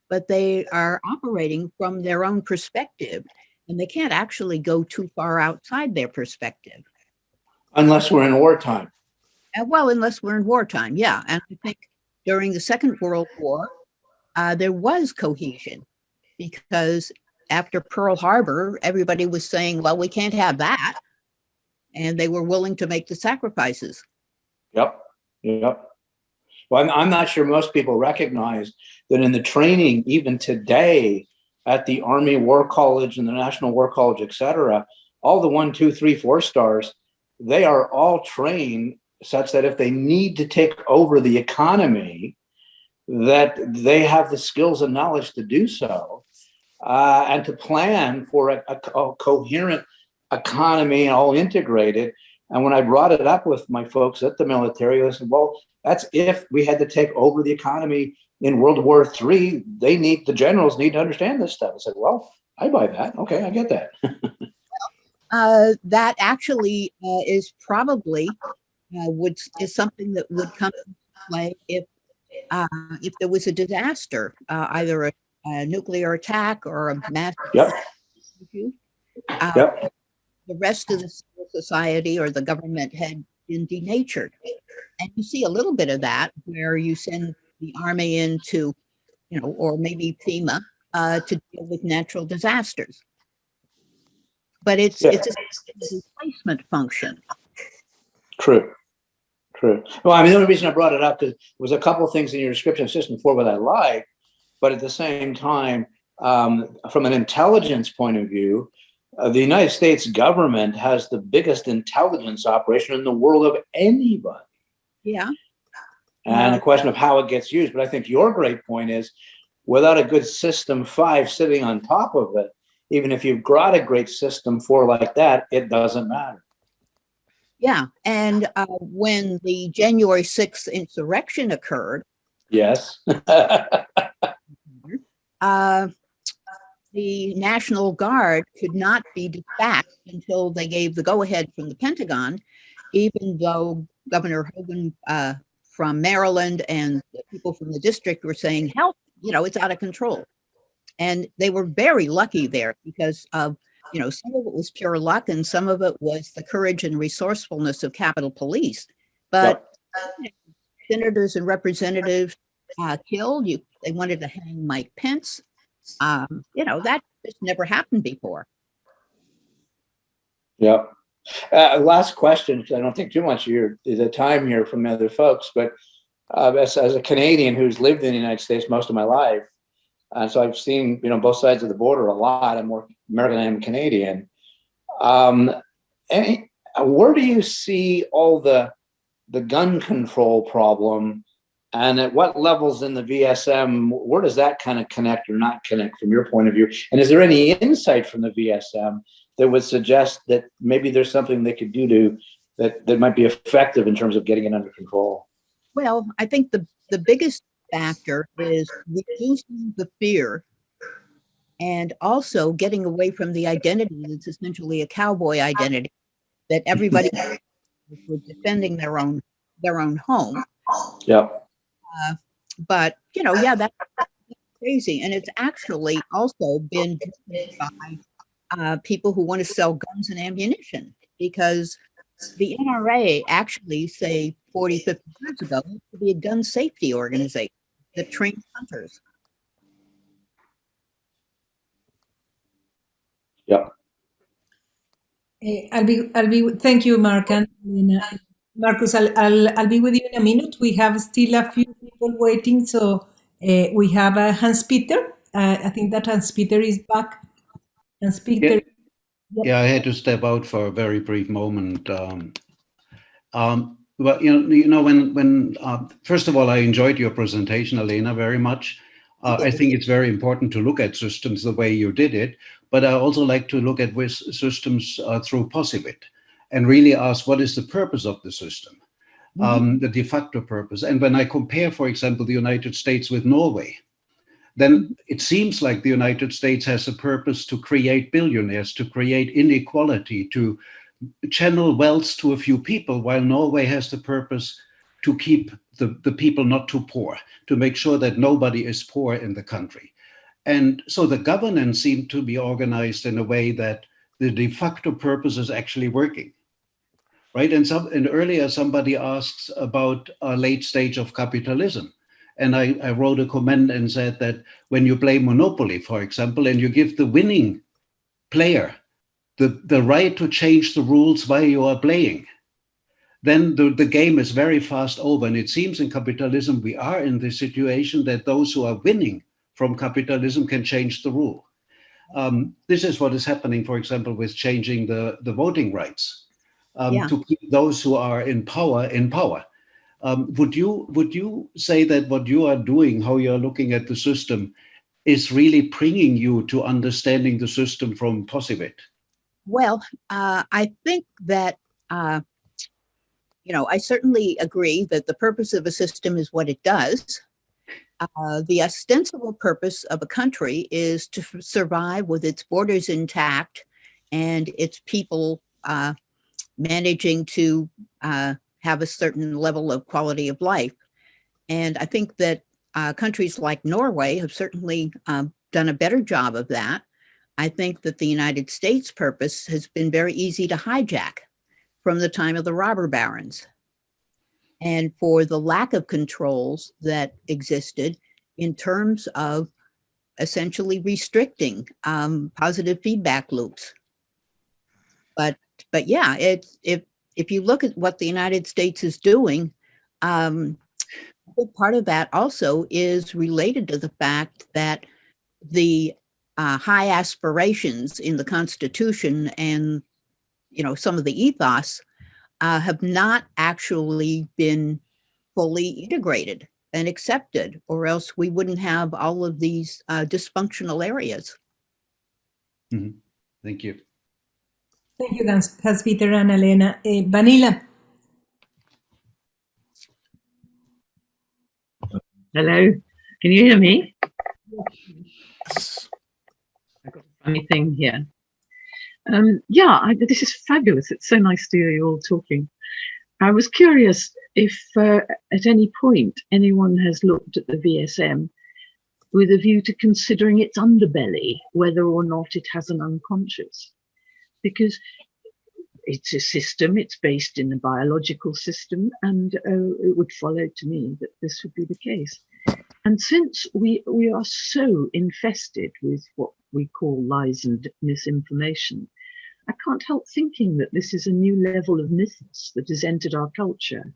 But they are operating from their own perspective, and they can't actually go too far outside their perspective. Unless we're in wartime. Well, unless we're in wartime, yeah. And I think during the Second World War, there was cohesion because after Pearl Harbor, everybody was saying, well, we can't have that. and they were willing to make the sacrifices. Yep. Yep. Well, I'm not sure most people recognize that in the training, even today, at the Army War College and the National War College, et cetera, all the 1, 2, 3, 4 stars, they are all trained such that if they need to take over the economy, that they have the skills and knowledge to do so, and to plan for a coherent economy, all integrated. And when I brought it up with my folks at the military, they said, well, that's if we had to take over the economy in World War III, the generals need to understand this stuff. I said, well, I buy that. Okay, I get that. That actually is probably is something that would come into play if there was a disaster, either a nuclear attack or a mass issue. The rest of the civil society or the government had been denatured. And you see a little bit of that where you send the army into, or maybe FEMA to deal with natural disasters. But it's a replacement function. True. Well, I mean, the only reason I brought it up is there was a couple of things in your description of System 4 that I like, but at the same time, from an intelligence point of view, the United States government has the biggest intelligence operation in the world of anybody. Yeah. And the question of how it gets used. But I think your great point is, without a good System 5 sitting on top of it, even if you've got a great System 4 like that, it doesn't matter. Yeah. And when the January 6th insurrection occurred, yes, the National Guard could not be dispatched until they gave the go-ahead from the Pentagon, even though Governor Hogan from Maryland and the people from the district were saying, help, it's out of control. And they were very lucky there because of, some of it was pure luck and some of it was the courage and resourcefulness of Capitol Police. But senators and representatives killed. They wanted to hang Mike Pence. That just never happened before. Yeah. Last question, because I don't think too much of the time here from other folks, but as a Canadian who's lived in the United States most of my life, and so I've seen, both sides of the border a lot. I'm more American than I'm Canadian. Where do you see all the gun control problem? And at what levels in the VSM, where does that kind of connect or not connect from your point of view? And is there any insight from the VSM that would suggest that maybe there's something they could do that might be effective in terms of getting it under control? Well, I think the biggest factor is reducing the fear and also getting away from the identity that's essentially a cowboy identity, that everybody was defending their own home. Yeah. But that's crazy, and it's actually also been driven by people who want to sell guns and ammunition, because the NRA actually, say 40, 50 years ago, used to be a gun safety organization that trained hunters. Yeah. Thank you, Mark and Marcus. I'll be with you in a minute. We have still a few people waiting, so we have Hans Peter. I think that Hans Peter is back. Hans Peter. Yeah, I had to step out for a very brief moment. Well, when first of all, I enjoyed your presentation, Allenna, very much. I think it's very important to look at systems the way you did it, but I also like to look at systems through POSIVIT and really ask, what is the purpose of the system, the de facto purpose? And when I compare, for example, the United States with Norway, then it seems like the United States has a purpose to create billionaires, to create inequality, to channel wealth to a few people, while Norway has the purpose to keep the people not too poor, to make sure that nobody is poor in the country. And so the governance seemed to be organized in a way that the de facto purpose is actually working, right? And earlier somebody asks about a late stage of capitalism. And I wrote a comment and said that when you play Monopoly, for example, and you give the winning player the right to change the rules while you are playing, then the game is very fast over. And it seems in capitalism, we are in the situation that those who are winning from capitalism can change the rule. This is what is happening, for example, with changing the voting rights to keep those who are in power in power. Would you say that what you are doing, how you're looking at the system, is really bringing you to understanding the system from possibit? Well, I think that, I certainly agree that the purpose of a system is what it does. The ostensible purpose of a country is to survive with its borders intact and its people managing to have a certain level of quality of life. And I think that countries like Norway have certainly done a better job of that. I think that the United States' purpose has been very easy to hijack from the time of the robber barons. And for the lack of controls that existed in terms of essentially restricting positive feedback loops. But yeah, if you look at what the United States is doing, a big part of that also is related to the fact that the high aspirations in the Constitution and some of the ethos have not actually been fully integrated and accepted, or else we wouldn't have all of these dysfunctional areas. Mm-hmm. Thank you. Thank you, Hans-Peter and Allenna. Vanilla. Hello, can you hear me? I've got a funny thing here. This is fabulous. It's so nice to hear you all talking. I was curious if at any point anyone has looked at the VSM with a view to considering its underbelly, whether or not it has an unconscious. Because it's a system, it's based in a biological system, and it would follow to me that this would be the case. And since we are so infested with what we call lies and misinformation, I can't help thinking that this is a new level of mythos that has entered our culture,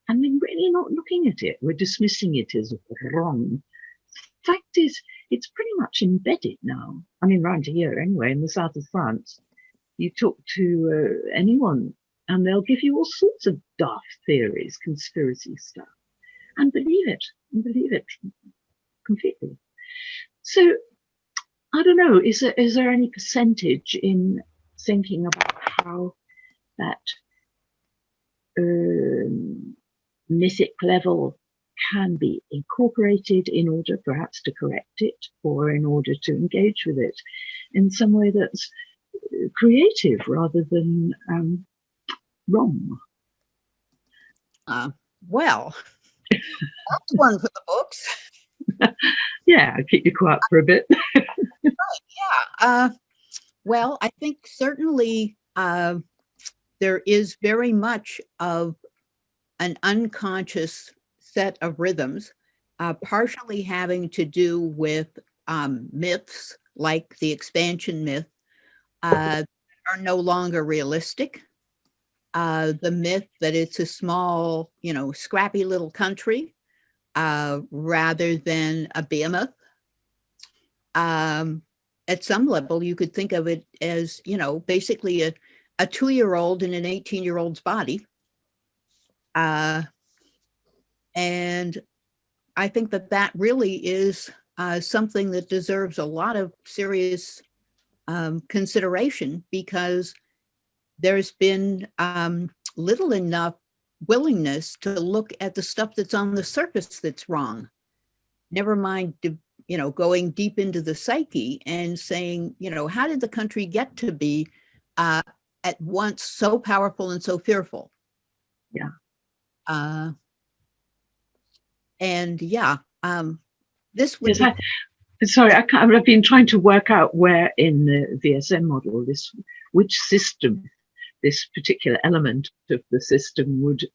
and we're really not looking at it. We're dismissing it as wrong. Fact is, it's pretty much embedded now. I mean, around here anyway, in the south of France, you talk to anyone and they'll give you all sorts of daft theories, conspiracy stuff, and believe it completely. So I don't know, is there any percentage in thinking about how that mythic level can be incorporated in order perhaps to correct it, or in order to engage with it in some way that's creative rather than wrong? Well, that's one for the books. Yeah, I'll keep you quiet for a bit. Yeah. Well, I think certainly there is very much of an unconscious set of rhythms, partially having to do with myths like the expansion myth, are no longer realistic. The myth that it's a small, scrappy little country rather than a behemoth. At some level, you could think of it as, basically a 2-year-old in an 18-year-old's body. And I think that really is something that deserves a lot of serious consideration, because there's been little enough willingness to look at the stuff that's on the surface that's wrong. Never mind, going deep into the psyche and saying, how did the country get to be at once so powerful and so fearful? Yeah. This would I've been trying to work out where in the VSM model which system this particular element of the system would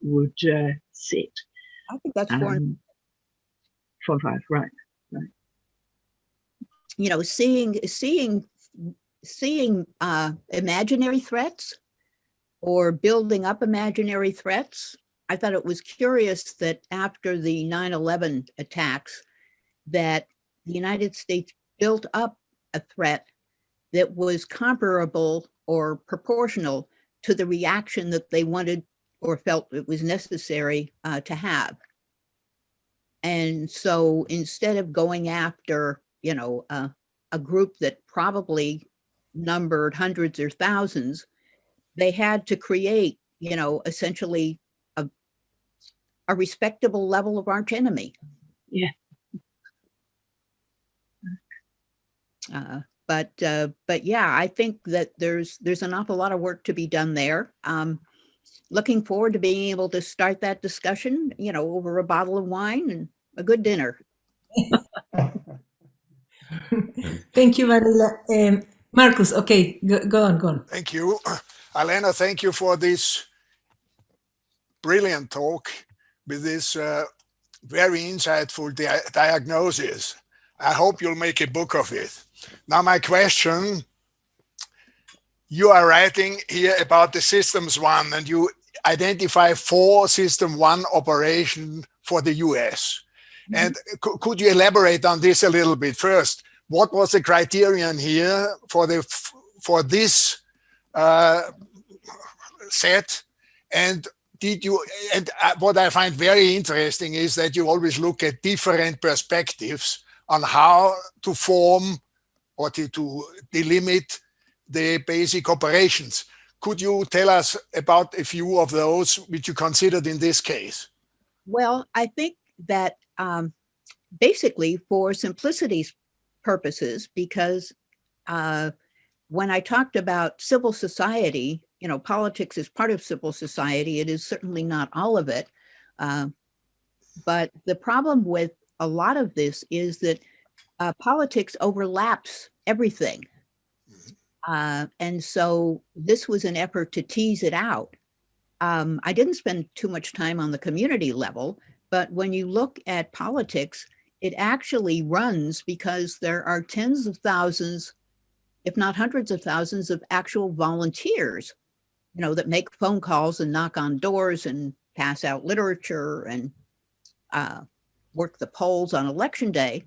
sit. I think that's 4 and 5, right. Seeing seeing imaginary threats or building up imaginary threats. I thought it was curious that after the 9/11 attacks, that the United States built up a threat that was comparable or proportional to the reaction that they wanted or felt it was necessary to have. And so instead of going after, a group that probably numbered hundreds or thousands, they had to create, essentially a respectable level of arch enemy. Yeah. But yeah, I think that there's an awful lot of work to be done there. Looking forward to being able to start that discussion, over a bottle of wine and a good dinner. Thank you, Vanilla. Marcus, okay, go on. Thank you. Allenna, thank you for this brilliant talk with this very insightful diagnosis. I hope you'll make a book of it. Now, my question, you are writing here about the systems one, and you identify 4 system one operation for the US. And could you elaborate on this a little bit? First, what was the criterion here for this set? And what I find very interesting is that you always look at different perspectives on how to form or to delimit the basic operations. Could you tell us about a few of those which you considered in this case? Well, I think that basically for simplicity's purposes, because when I talked about civil society, politics is part of civil society. It is certainly not all of it. But the problem with a lot of this is that politics overlaps everything. And so this was an effort to tease it out. I didn't spend too much time on the community level, but when you look at politics, it actually runs because there are tens of thousands, if not hundreds of thousands of actual volunteers, that make phone calls and knock on doors and pass out literature and work the polls on election day.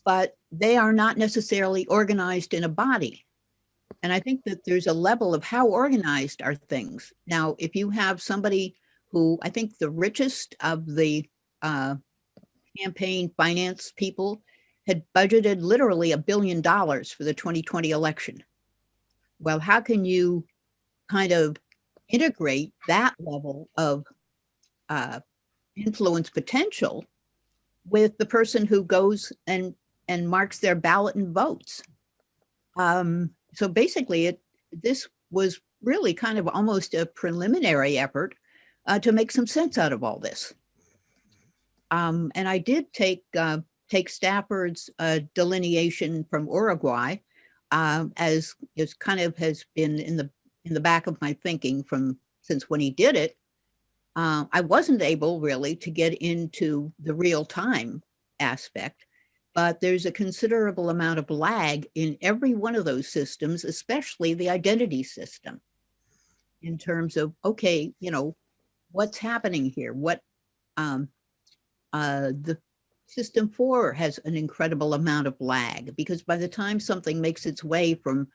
But they are not necessarily organized in a body. And I think that there's a level of how organized are things. Now, if you have somebody who, I think the richest of the campaign finance people had budgeted literally $1 billion for the 2020 election. Well, how can you kind of integrate that level of influence potential with the person who goes and marks their ballot and votes? So basically, this was really kind of almost a preliminary effort to make some sense out of all this. And I did take Stafford's delineation from Uruguay as kind of has been in the back of my thinking since when he did it. I wasn't able really to get into the real time aspect, but there's a considerable amount of lag in every one of those systems, especially the identity system, in terms of, okay, what's happening here? What the system 4 has an incredible amount of lag, because by the time something makes its way from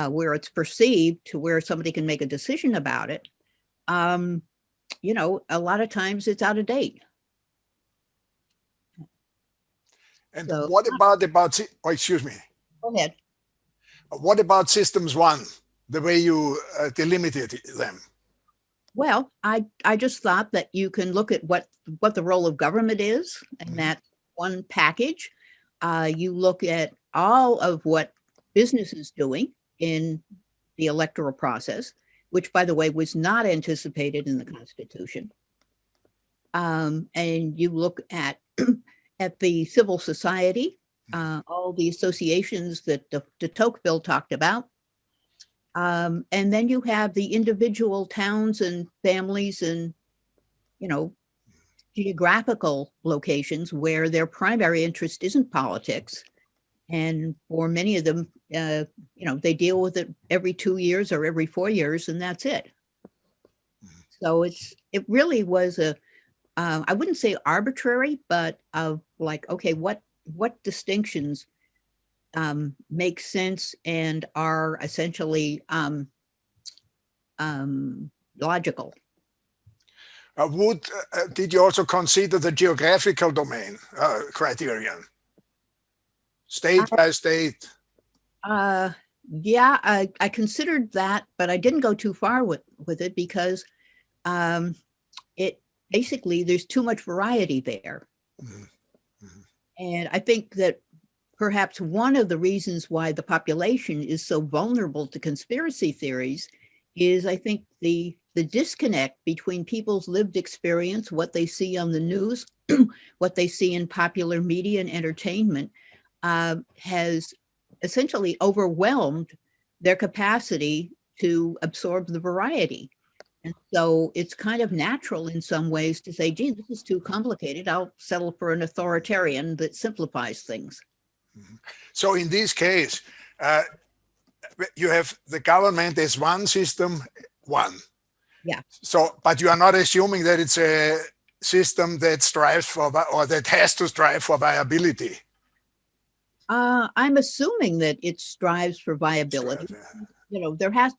where it's perceived to where somebody can make a decision about it, a lot of times it's out of date. And So, what about excuse me. Go ahead. What about systems 1, the way you delimited them? Well, I just thought that you can look at what the role of government is, and that one package. You look at all of what business is doing in the electoral process, which, by the way, was not anticipated in the Constitution. And you look at the civil society, all the associations that de Tocqueville talked about. And then you have the individual towns and families and, geographical locations where their primary interest isn't politics. And for many of them, they deal with it every 2 years or every 4 years, and that's it. So it really was I wouldn't say arbitrary, but of like, okay, what distinctions make sense and are essentially logical. Did you also consider the geographical domain criterion? State by state? Yeah, I considered that, but I didn't go too far with it because it basically, there's too much variety there. And I think that perhaps one of the reasons why the population is so vulnerable to conspiracy theories is, I think, the disconnect between people's lived experience, what they see on the news, what they see in popular media and entertainment, has essentially overwhelmed their capacity to absorb the variety. And so it's kind of natural in some ways to say, gee, this is too complicated. I'll settle for an authoritarian that simplifies things. So in this case, you have the government as one system, one. Yeah. So, but you are not assuming that it's a system that strives for, or that has to strive for viability. I'm assuming that it strives for viability. There has,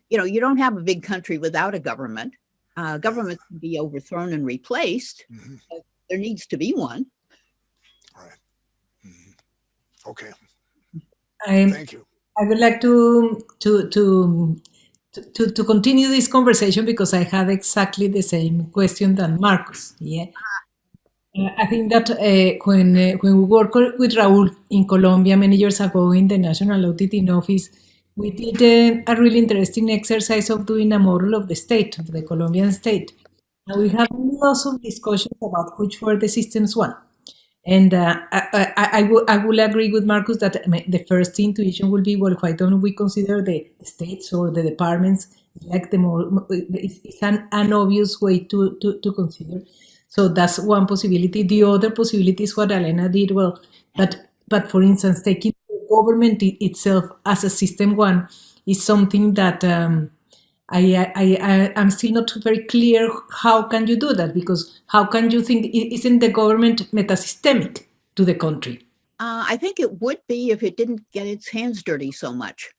you don't have a big country without a government. Government can be overthrown and replaced. But there needs to be one. Right. Okay. Thank you. I would like to continue this conversation because I have exactly the same question than Marcus. Yeah. I think that when we worked with Raúl in Colombia many years ago in the National Auditing Office, we did a really interesting exercise of doing a model of the state, of the Colombian state. And we had lots of discussions about which were the systems one. And I will agree with Marcus that the first intuition will be, well, why don't we consider the states or the departments like the more, it's an obvious way to consider. So that's one possibility. The other possibility is what Allenna did. Well, but for instance, taking the government itself as a system one is something that I'm still not very clear. How can you do that? Because how can you think, isn't the government metasystemic to the country? I think it would be if it didn't get its hands dirty so much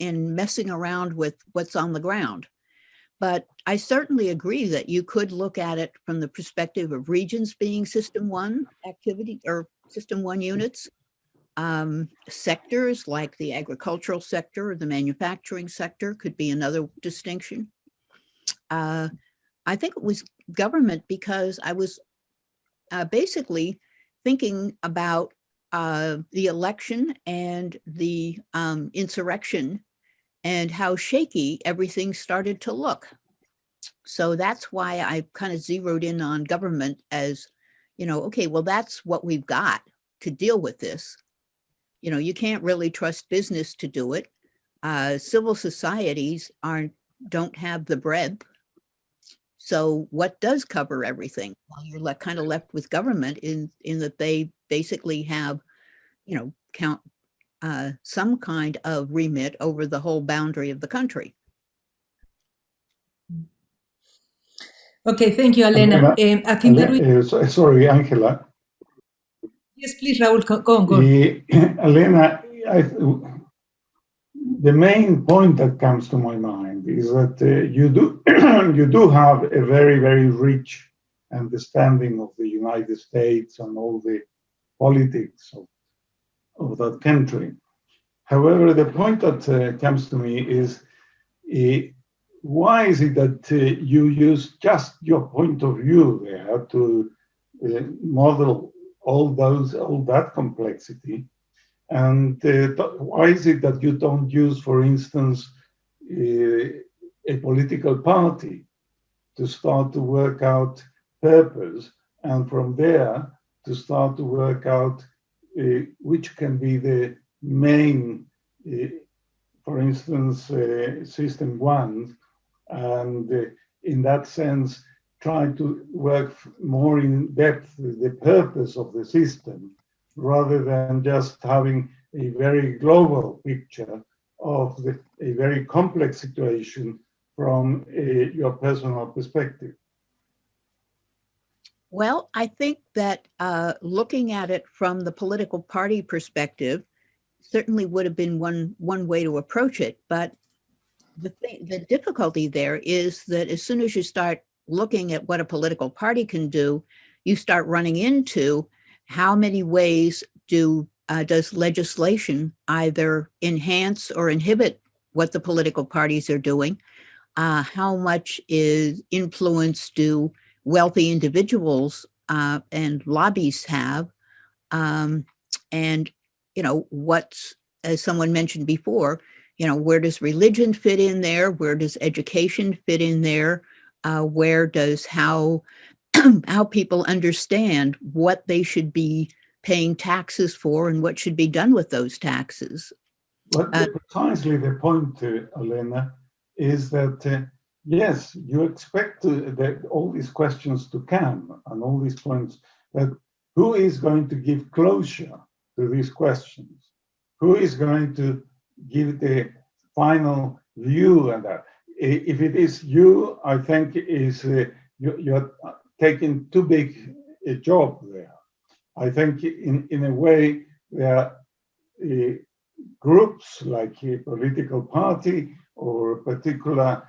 in messing around with what's on the ground. But I certainly agree that you could look at it from the perspective of regions being system one activity or system one units, sectors like the agricultural sector or the manufacturing sector could be another distinction. I think it was government because I was basically thinking about the election and the insurrection and how shaky everything started to look. So that's why I kind of zeroed in on government as, okay, well, that's what we've got to deal with this. You can't really trust business to do it. Civil societies don't have the breadth. So what does cover everything? Well, you're kind of left with government in that they basically have, count some kind of remit over the whole boundary of the country. Okay, thank you, Allenna. I think that sorry, Angela. Yes, please, Raúl, go on. Allenna, the main point that comes to my mind is that you do have a very, very rich understanding of the United States and all the politics of that country. However, the point that comes to me is why is it that you use just your point of view there to model all that complexity? And why is it that you don't use, for instance, a political party to start to work out purpose, and from there to start to work out which can be the main, for instance, system one, and in that sense, try to work more in depth the purpose of the system, rather than just having a very global picture of a very complex situation from your personal perspective? Well, I think that looking at it from the political party perspective certainly would have been one way to approach it. But the difficulty there is that as soon as you start looking at what a political party can do, you start running into how many ways does legislation either enhance or inhibit what the political parties are doing? How much is influence do wealthy individuals and lobbies have? And, what's, as someone mentioned before, where does religion fit in there? Where does education fit in there? Where does how people understand what they should be paying taxes for and what should be done with those taxes? But precisely the point, Allenna, is that yes, you expect that all these questions to come and all these points, but who is going to give closure to these questions? Who is going to give the final view on that? If it is you, I think you're taking too big a job there. I think in a way there are groups like a political party or a particular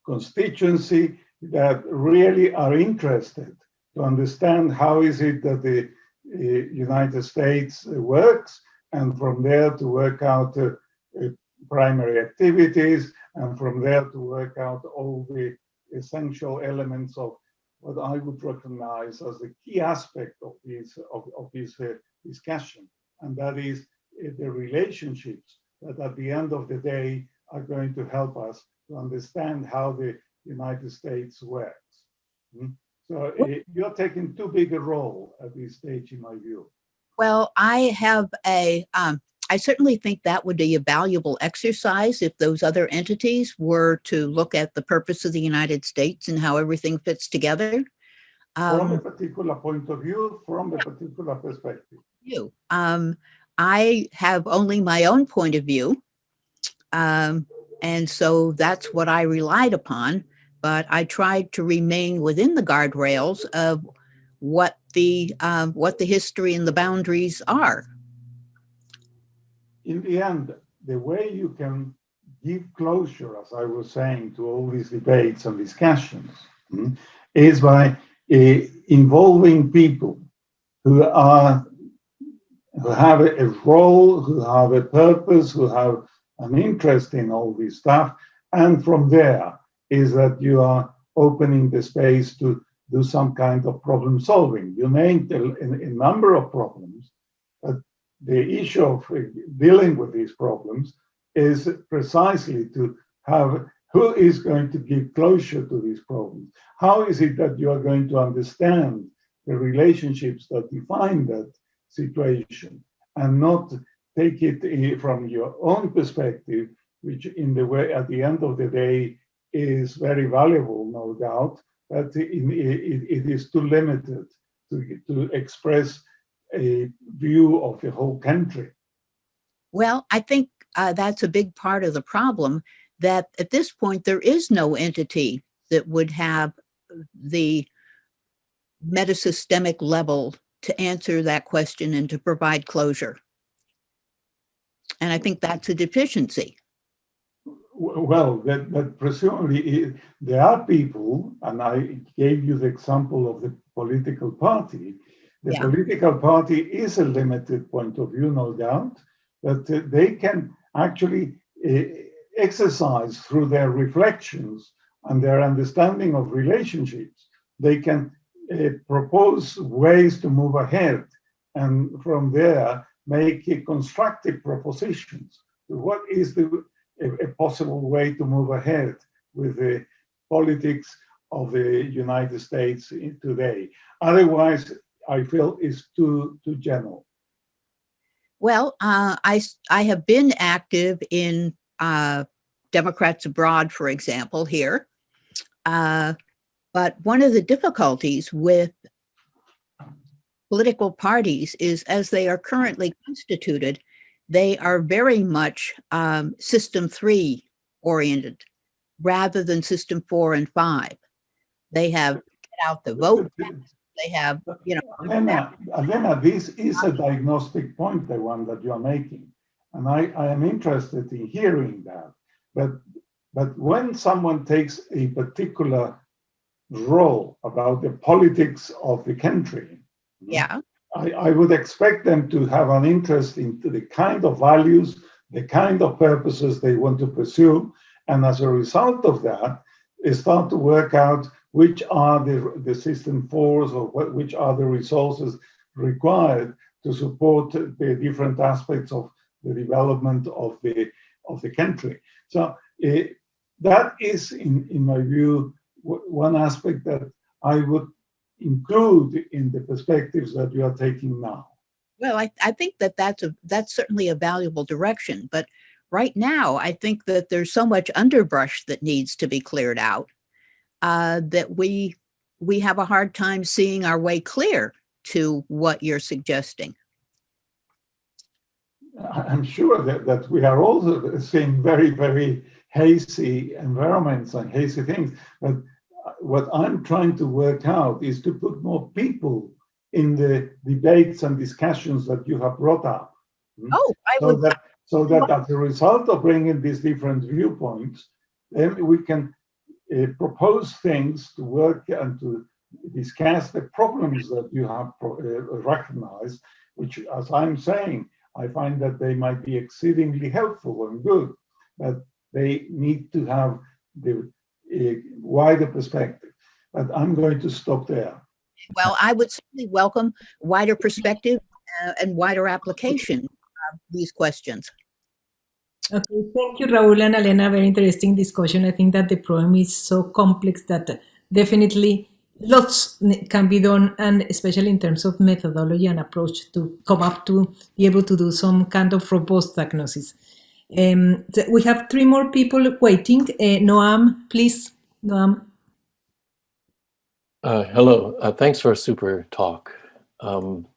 constituency that really are interested to understand how is it that the United States works, and from there to work out primary activities, and from there to work out all the essential elements of what I would recognize as the key aspect of this discussion, and that is the relationships that at the end of the day are going to help us to understand how the United States works. So you're taking too big a role at this stage, in my view. Well, I certainly think that would be a valuable exercise if those other entities were to look at the purpose of the United States and how everything fits together. From a particular point of view, from a particular perspective. I have only my own point of view. And so that's what I relied upon. But I tried to remain within the guardrails of what the history and the boundaries are. In the end, the way you can give closure, as I was saying, to all these debates and discussions is by involving people who have a role, who have a purpose, who have an interest in all this stuff. And from there is that you are opening the space to do some kind of problem solving. You named a number of problems, but the issue of dealing with these problems is precisely to have who is going to give closure to these problems. How is it that you are going to understand the relationships that define that situation and not take it from your own perspective, which in the way at the end of the day is very valuable, no doubt, but it is too limited to express a view of the whole country. Well, I think that's a big part of the problem, that at this point there is no entity that would have the metasystemic level to answer that question and to provide closure. And I think that's a deficiency. Well, that presumably there are people, and I gave you the example of the political party. The political party is a limited point of view, no doubt, but they can actually exercise through their reflections and their understanding of relationships. They can propose ways to move ahead, and from there make constructive propositions. What is a possible way to move ahead with the politics of the United States today? Otherwise, I feel it's too general. Well, I have been active in Democrats Abroad, for example, here. But one of the difficulties with political parties is, as they are currently constituted, they are very much system 3 oriented rather than system 4 and 5. They have get out the vote. They have, you know. Allenna, this is a diagnostic point, the one that you are making. And I am interested in hearing that. But when someone takes a particular role about the politics of the country, yeah, I would expect them to have an interest in the kind of values, the kind of purposes they want to pursue. And as a result of that, they start to work out which are the system fours or which are the resources required to support the different aspects of the development of the country. So that is, in my view, one aspect that I would include in the perspectives that you are taking now. Well, I think that's certainly a valuable direction. But right now, I think that there's so much underbrush that needs to be cleared out that we have a hard time seeing our way clear to what you're suggesting. I'm sure that we are also seeing very, very hazy environments and hazy things. But what I'm trying to work out is to put more people in the debates and discussions that you have brought up. Oh, so that as a result of bringing these different viewpoints, then we can propose things to work and to discuss the problems that you have recognized, which, as I'm saying, I find that they might be exceedingly helpful and good, but they need to have the wider perspective. But I'm going to stop there. Well, I would certainly welcome wider perspective and wider application of these questions. Okay, thank you, Raul and Allenna. Very interesting discussion. I think that the problem is so complex that definitely lots can be done, and especially in terms of methodology and approach to come up to be able to do some kind of robust diagnosis. We have 3 more people waiting. Noam, please. Noam. Hello. Thanks for a super talk.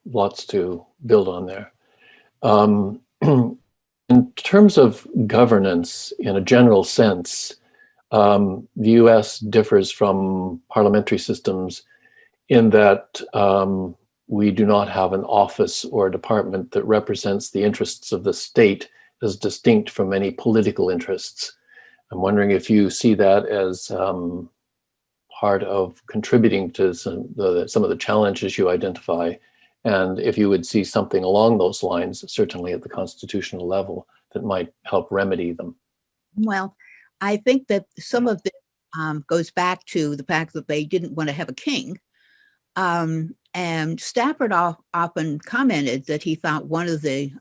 Lots to build on there. In terms of governance, in a general sense, the US differs from parliamentary systems in that we do not have an office or a department that represents the interests of the state as distinct from any political interests. I'm wondering if you see that as part of contributing to some of the challenges you identify, and if you would see something along those lines, certainly at the constitutional level, that might help remedy them. Well, I think that some of this goes back to the fact that they didn't want to have a king. And Stafford often commented that he thought one of the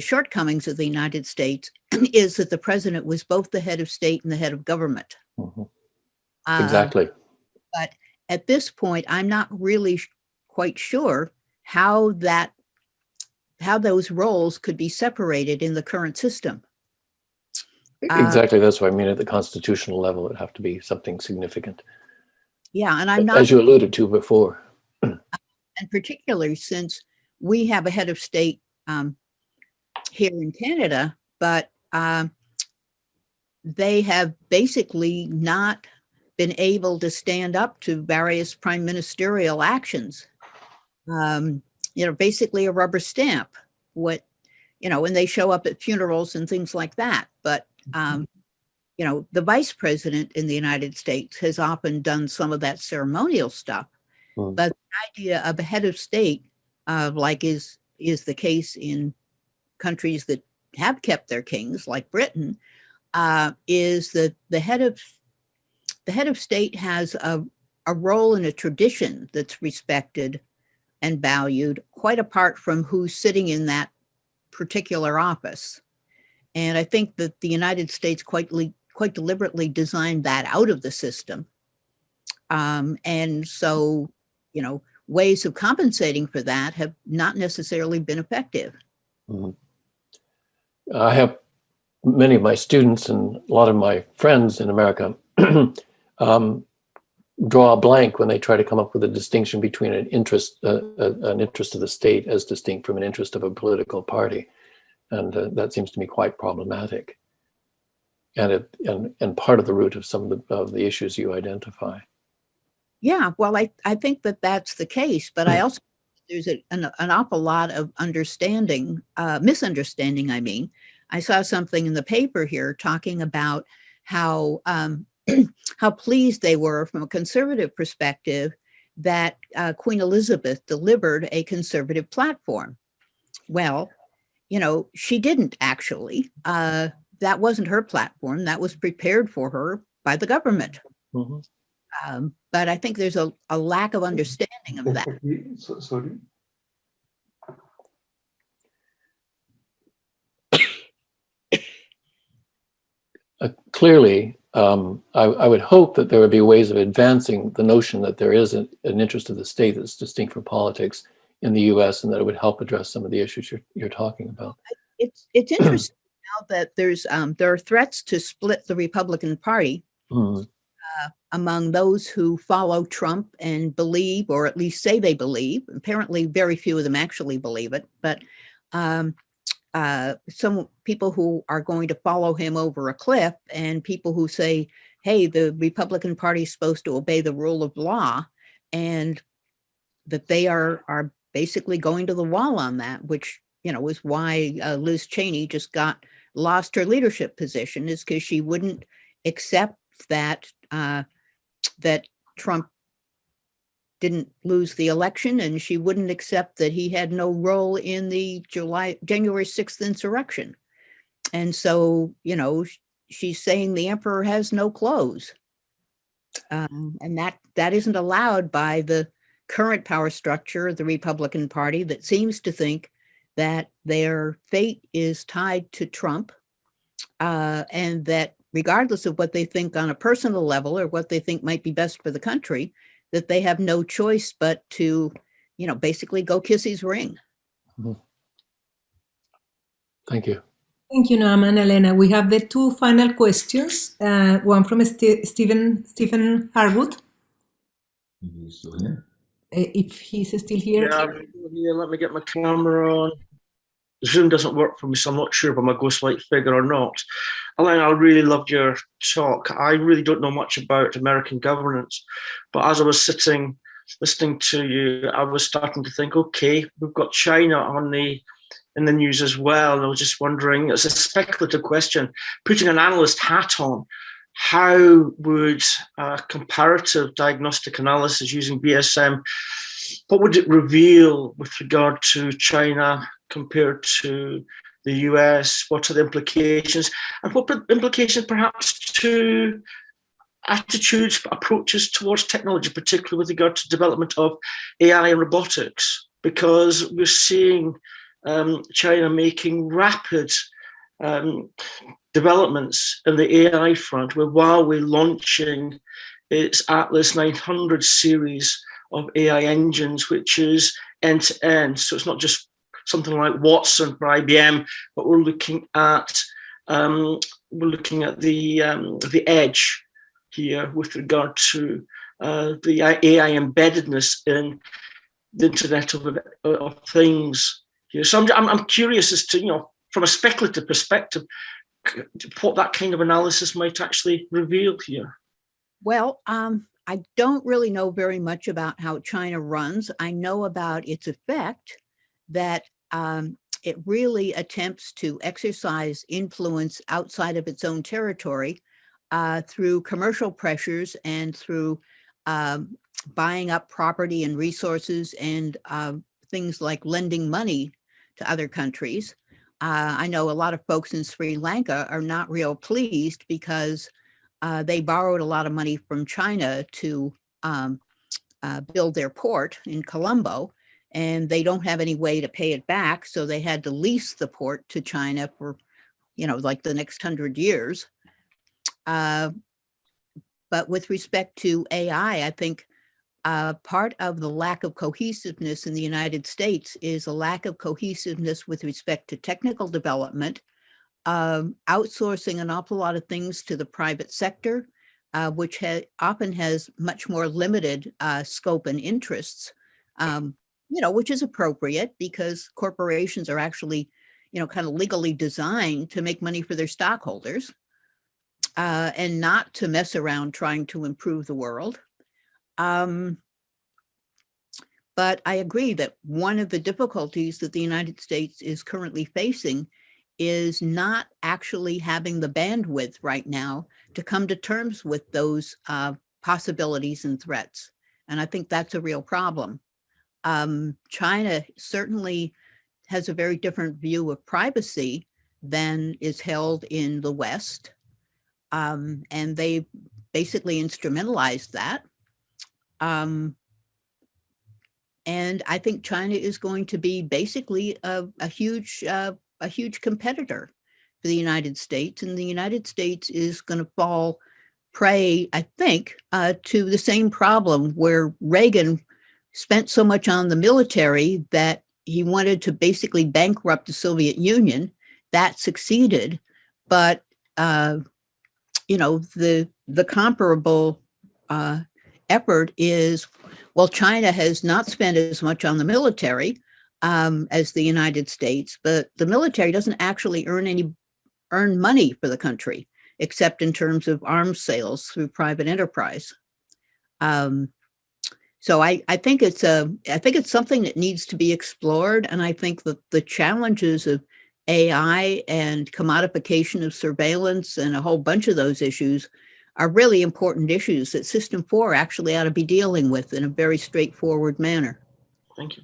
shortcomings of the United States is that the president was both the head of state and the head of government. Mm-hmm. Exactly. But at this point, I'm not really quite sure how those roles could be separated in the current system. Exactly. That's what I mean. At the constitutional level, it'd have to be something significant. Yeah, and I'm not, as you alluded to before. And particularly since we have a head of state here in Canada, but they have basically not been able to stand up to various prime ministerial actions. Basically a rubber stamp. When they show up at funerals and things like that. But the vice president in the United States has often done some of that ceremonial stuff. Mm. But the idea of a head of state, like is the case in countries that have kept their kings, like Britain, is that the head of state has a role and a tradition that's respected and valued, quite apart from who's sitting in that particular office. And I think that the United States quite deliberately designed that out of the system. And so, ways of compensating for that have not necessarily been effective. Mm-hmm. I have many of my students and a lot of my friends in America draw a blank when they try to come up with a distinction between an interest of the state as distinct from an interest of a political party, and that seems to me quite problematic, and part of the root of some of the issues you identify. Yeah, well, I think that that's the case, but I also there's an awful lot of misunderstanding. I mean, I saw something in the paper here talking about how how pleased they were from a conservative perspective that Queen Elizabeth delivered a conservative platform. Well, she didn't actually. That wasn't her platform. That was prepared for her by the government. Mm-hmm. But I think there's a lack of understanding of that. Sorry. Clearly, I would hope that there would be ways of advancing the notion that there is an interest of the state that's distinct from politics in the U.S. and that it would help address some of the issues you're talking about. It's interesting now that there are threats to split the Republican Party among those who follow Trump and believe, or at least say they believe. Apparently, very few of them actually believe it, but some people who are going to follow him over a cliff, and people who say, hey, the Republican Party is supposed to obey the rule of law, and that they are basically going to the wall on that, which, is why Liz Cheney just lost her leadership position, is because she wouldn't accept that that Trump didn't lose the election, and she wouldn't accept that he had no role in the January 6th insurrection. And so, she's saying the emperor has no clothes. And that isn't allowed by the current power structure of the Republican Party, that seems to think that their fate is tied to Trump, and that regardless of what they think on a personal level or what they think might be best for the country, that they have no choice but to, basically go kiss his ring. Thank you. Thank you, Noam and Allenna. We have the two final questions. One from Stephen Harwood. Is he still here? If he's still here. Yeah, I'm here. Let me get my camera on. Zoom doesn't work for me, so I'm not sure if I'm a ghostlight figure or not. Allenna, I really loved your talk. I really don't know much about American governance, but as I was sitting listening to you, I was starting to think, okay, we've got China in the news as well. And I was just wondering, it's a speculative question, putting an analyst hat on, how would comparative diagnostic analysis using VSM, what would it reveal with regard to China compared to the US? What are the implications? And what implications perhaps to attitudes, approaches towards technology, particularly with regard to development of AI and robotics? Because we're seeing China making rapid developments in the AI front, with Huawei launching its Atlas 900 series of AI engines, which is end-to-end. So it's not just something like Watson for IBM, but we're looking at the edge here with regard to the AI embeddedness in the Internet of Things here. So I'm curious as to, from a speculative perspective, what that kind of analysis might actually reveal here. Well, I don't really know very much about how China runs. I know about its effect, that it really attempts to exercise influence outside of its own territory through commercial pressures and through buying up property and resources and things like lending money to other countries. I know a lot of folks in Sri Lanka are not real pleased because they borrowed a lot of money from China to build their port in Colombo, and they don't have any way to pay it back. So they had to lease the port to China for, like the next 100 years. But with respect to AI, I think part of the lack of cohesiveness in the United States is a lack of cohesiveness with respect to technical development, outsourcing an awful lot of things to the private sector, which often has much more limited scope and interests, which is appropriate because corporations are actually, kind of legally designed to make money for their stockholders and not to mess around trying to improve the world. But I agree that one of the difficulties that the United States is currently facing is not actually having the bandwidth right now to come to terms with those possibilities and threats. And I think that's a real problem. China certainly has a very different view of privacy than is held in the West. And they basically instrumentalized that. And I think China is going to be basically a huge competitor for the United States, and the United States is going to fall prey, I think, to the same problem where Reagan spent so much on the military that he wanted to basically bankrupt the Soviet Union. That succeeded, but the comparable effort is, well, China has not spent as much on the military as the United States, but the military doesn't actually earn money for the country, except in terms of arms sales through private enterprise. So I think it's something that needs to be explored, and I think that the challenges of AI and commodification of surveillance and a whole bunch of those issues are really important issues that System 4 actually ought to be dealing with in a very straightforward manner. Thank you.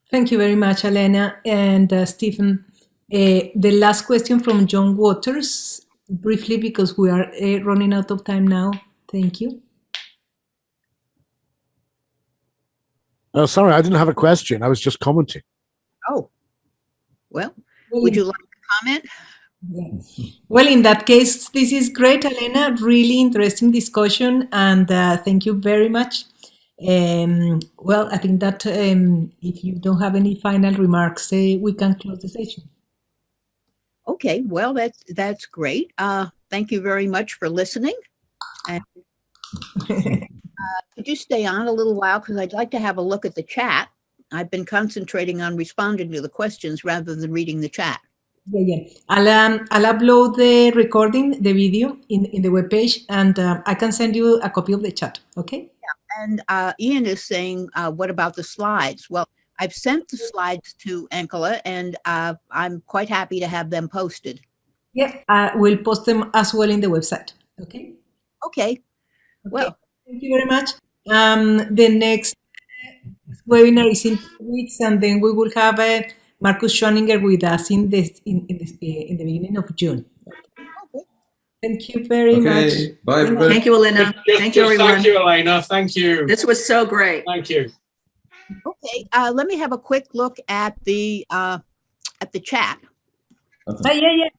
Thank you very much, Allenna and Stephen. The last question from John Waters, briefly, because we are running out of time now. Thank you. Oh, sorry, I didn't have a question. I was just commenting. Oh, well, would you like to comment? Yeah. Well, in that case, this is great, Allenna. Really interesting discussion, and thank you very much. Well, I think that if you don't have any final remarks, we can close the session. Okay, well, that's great. Thank you very much for listening. And, could you stay on a little while, because I'd like to have a look at the chat. I've been concentrating on responding to the questions rather than reading the chat. Yeah. I'll upload the recording, the video in the webpage, and I can send you a copy of the chat. Okay. Yeah. And Ian is saying, what about the slides? Well, I've sent the slides to Angela, and I'm quite happy to have them posted. Yeah, we'll post them as well in the website. Okay. Okay. Well, thank you very much. The next webinar is in 2 weeks, and then we will have Marcus Schoninger with us in the beginning of June. Okay. Thank you very much. Bye, everybody. Thank you, Allenna. Thank you, everyone. Thank you, Allenna. Thank you. This was so great. Thank you. Okay, let me have a quick look at the chat. Yeah.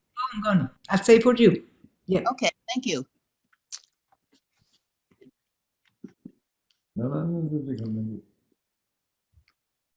Go on. I'll say for you. Yeah. Okay, thank you. No,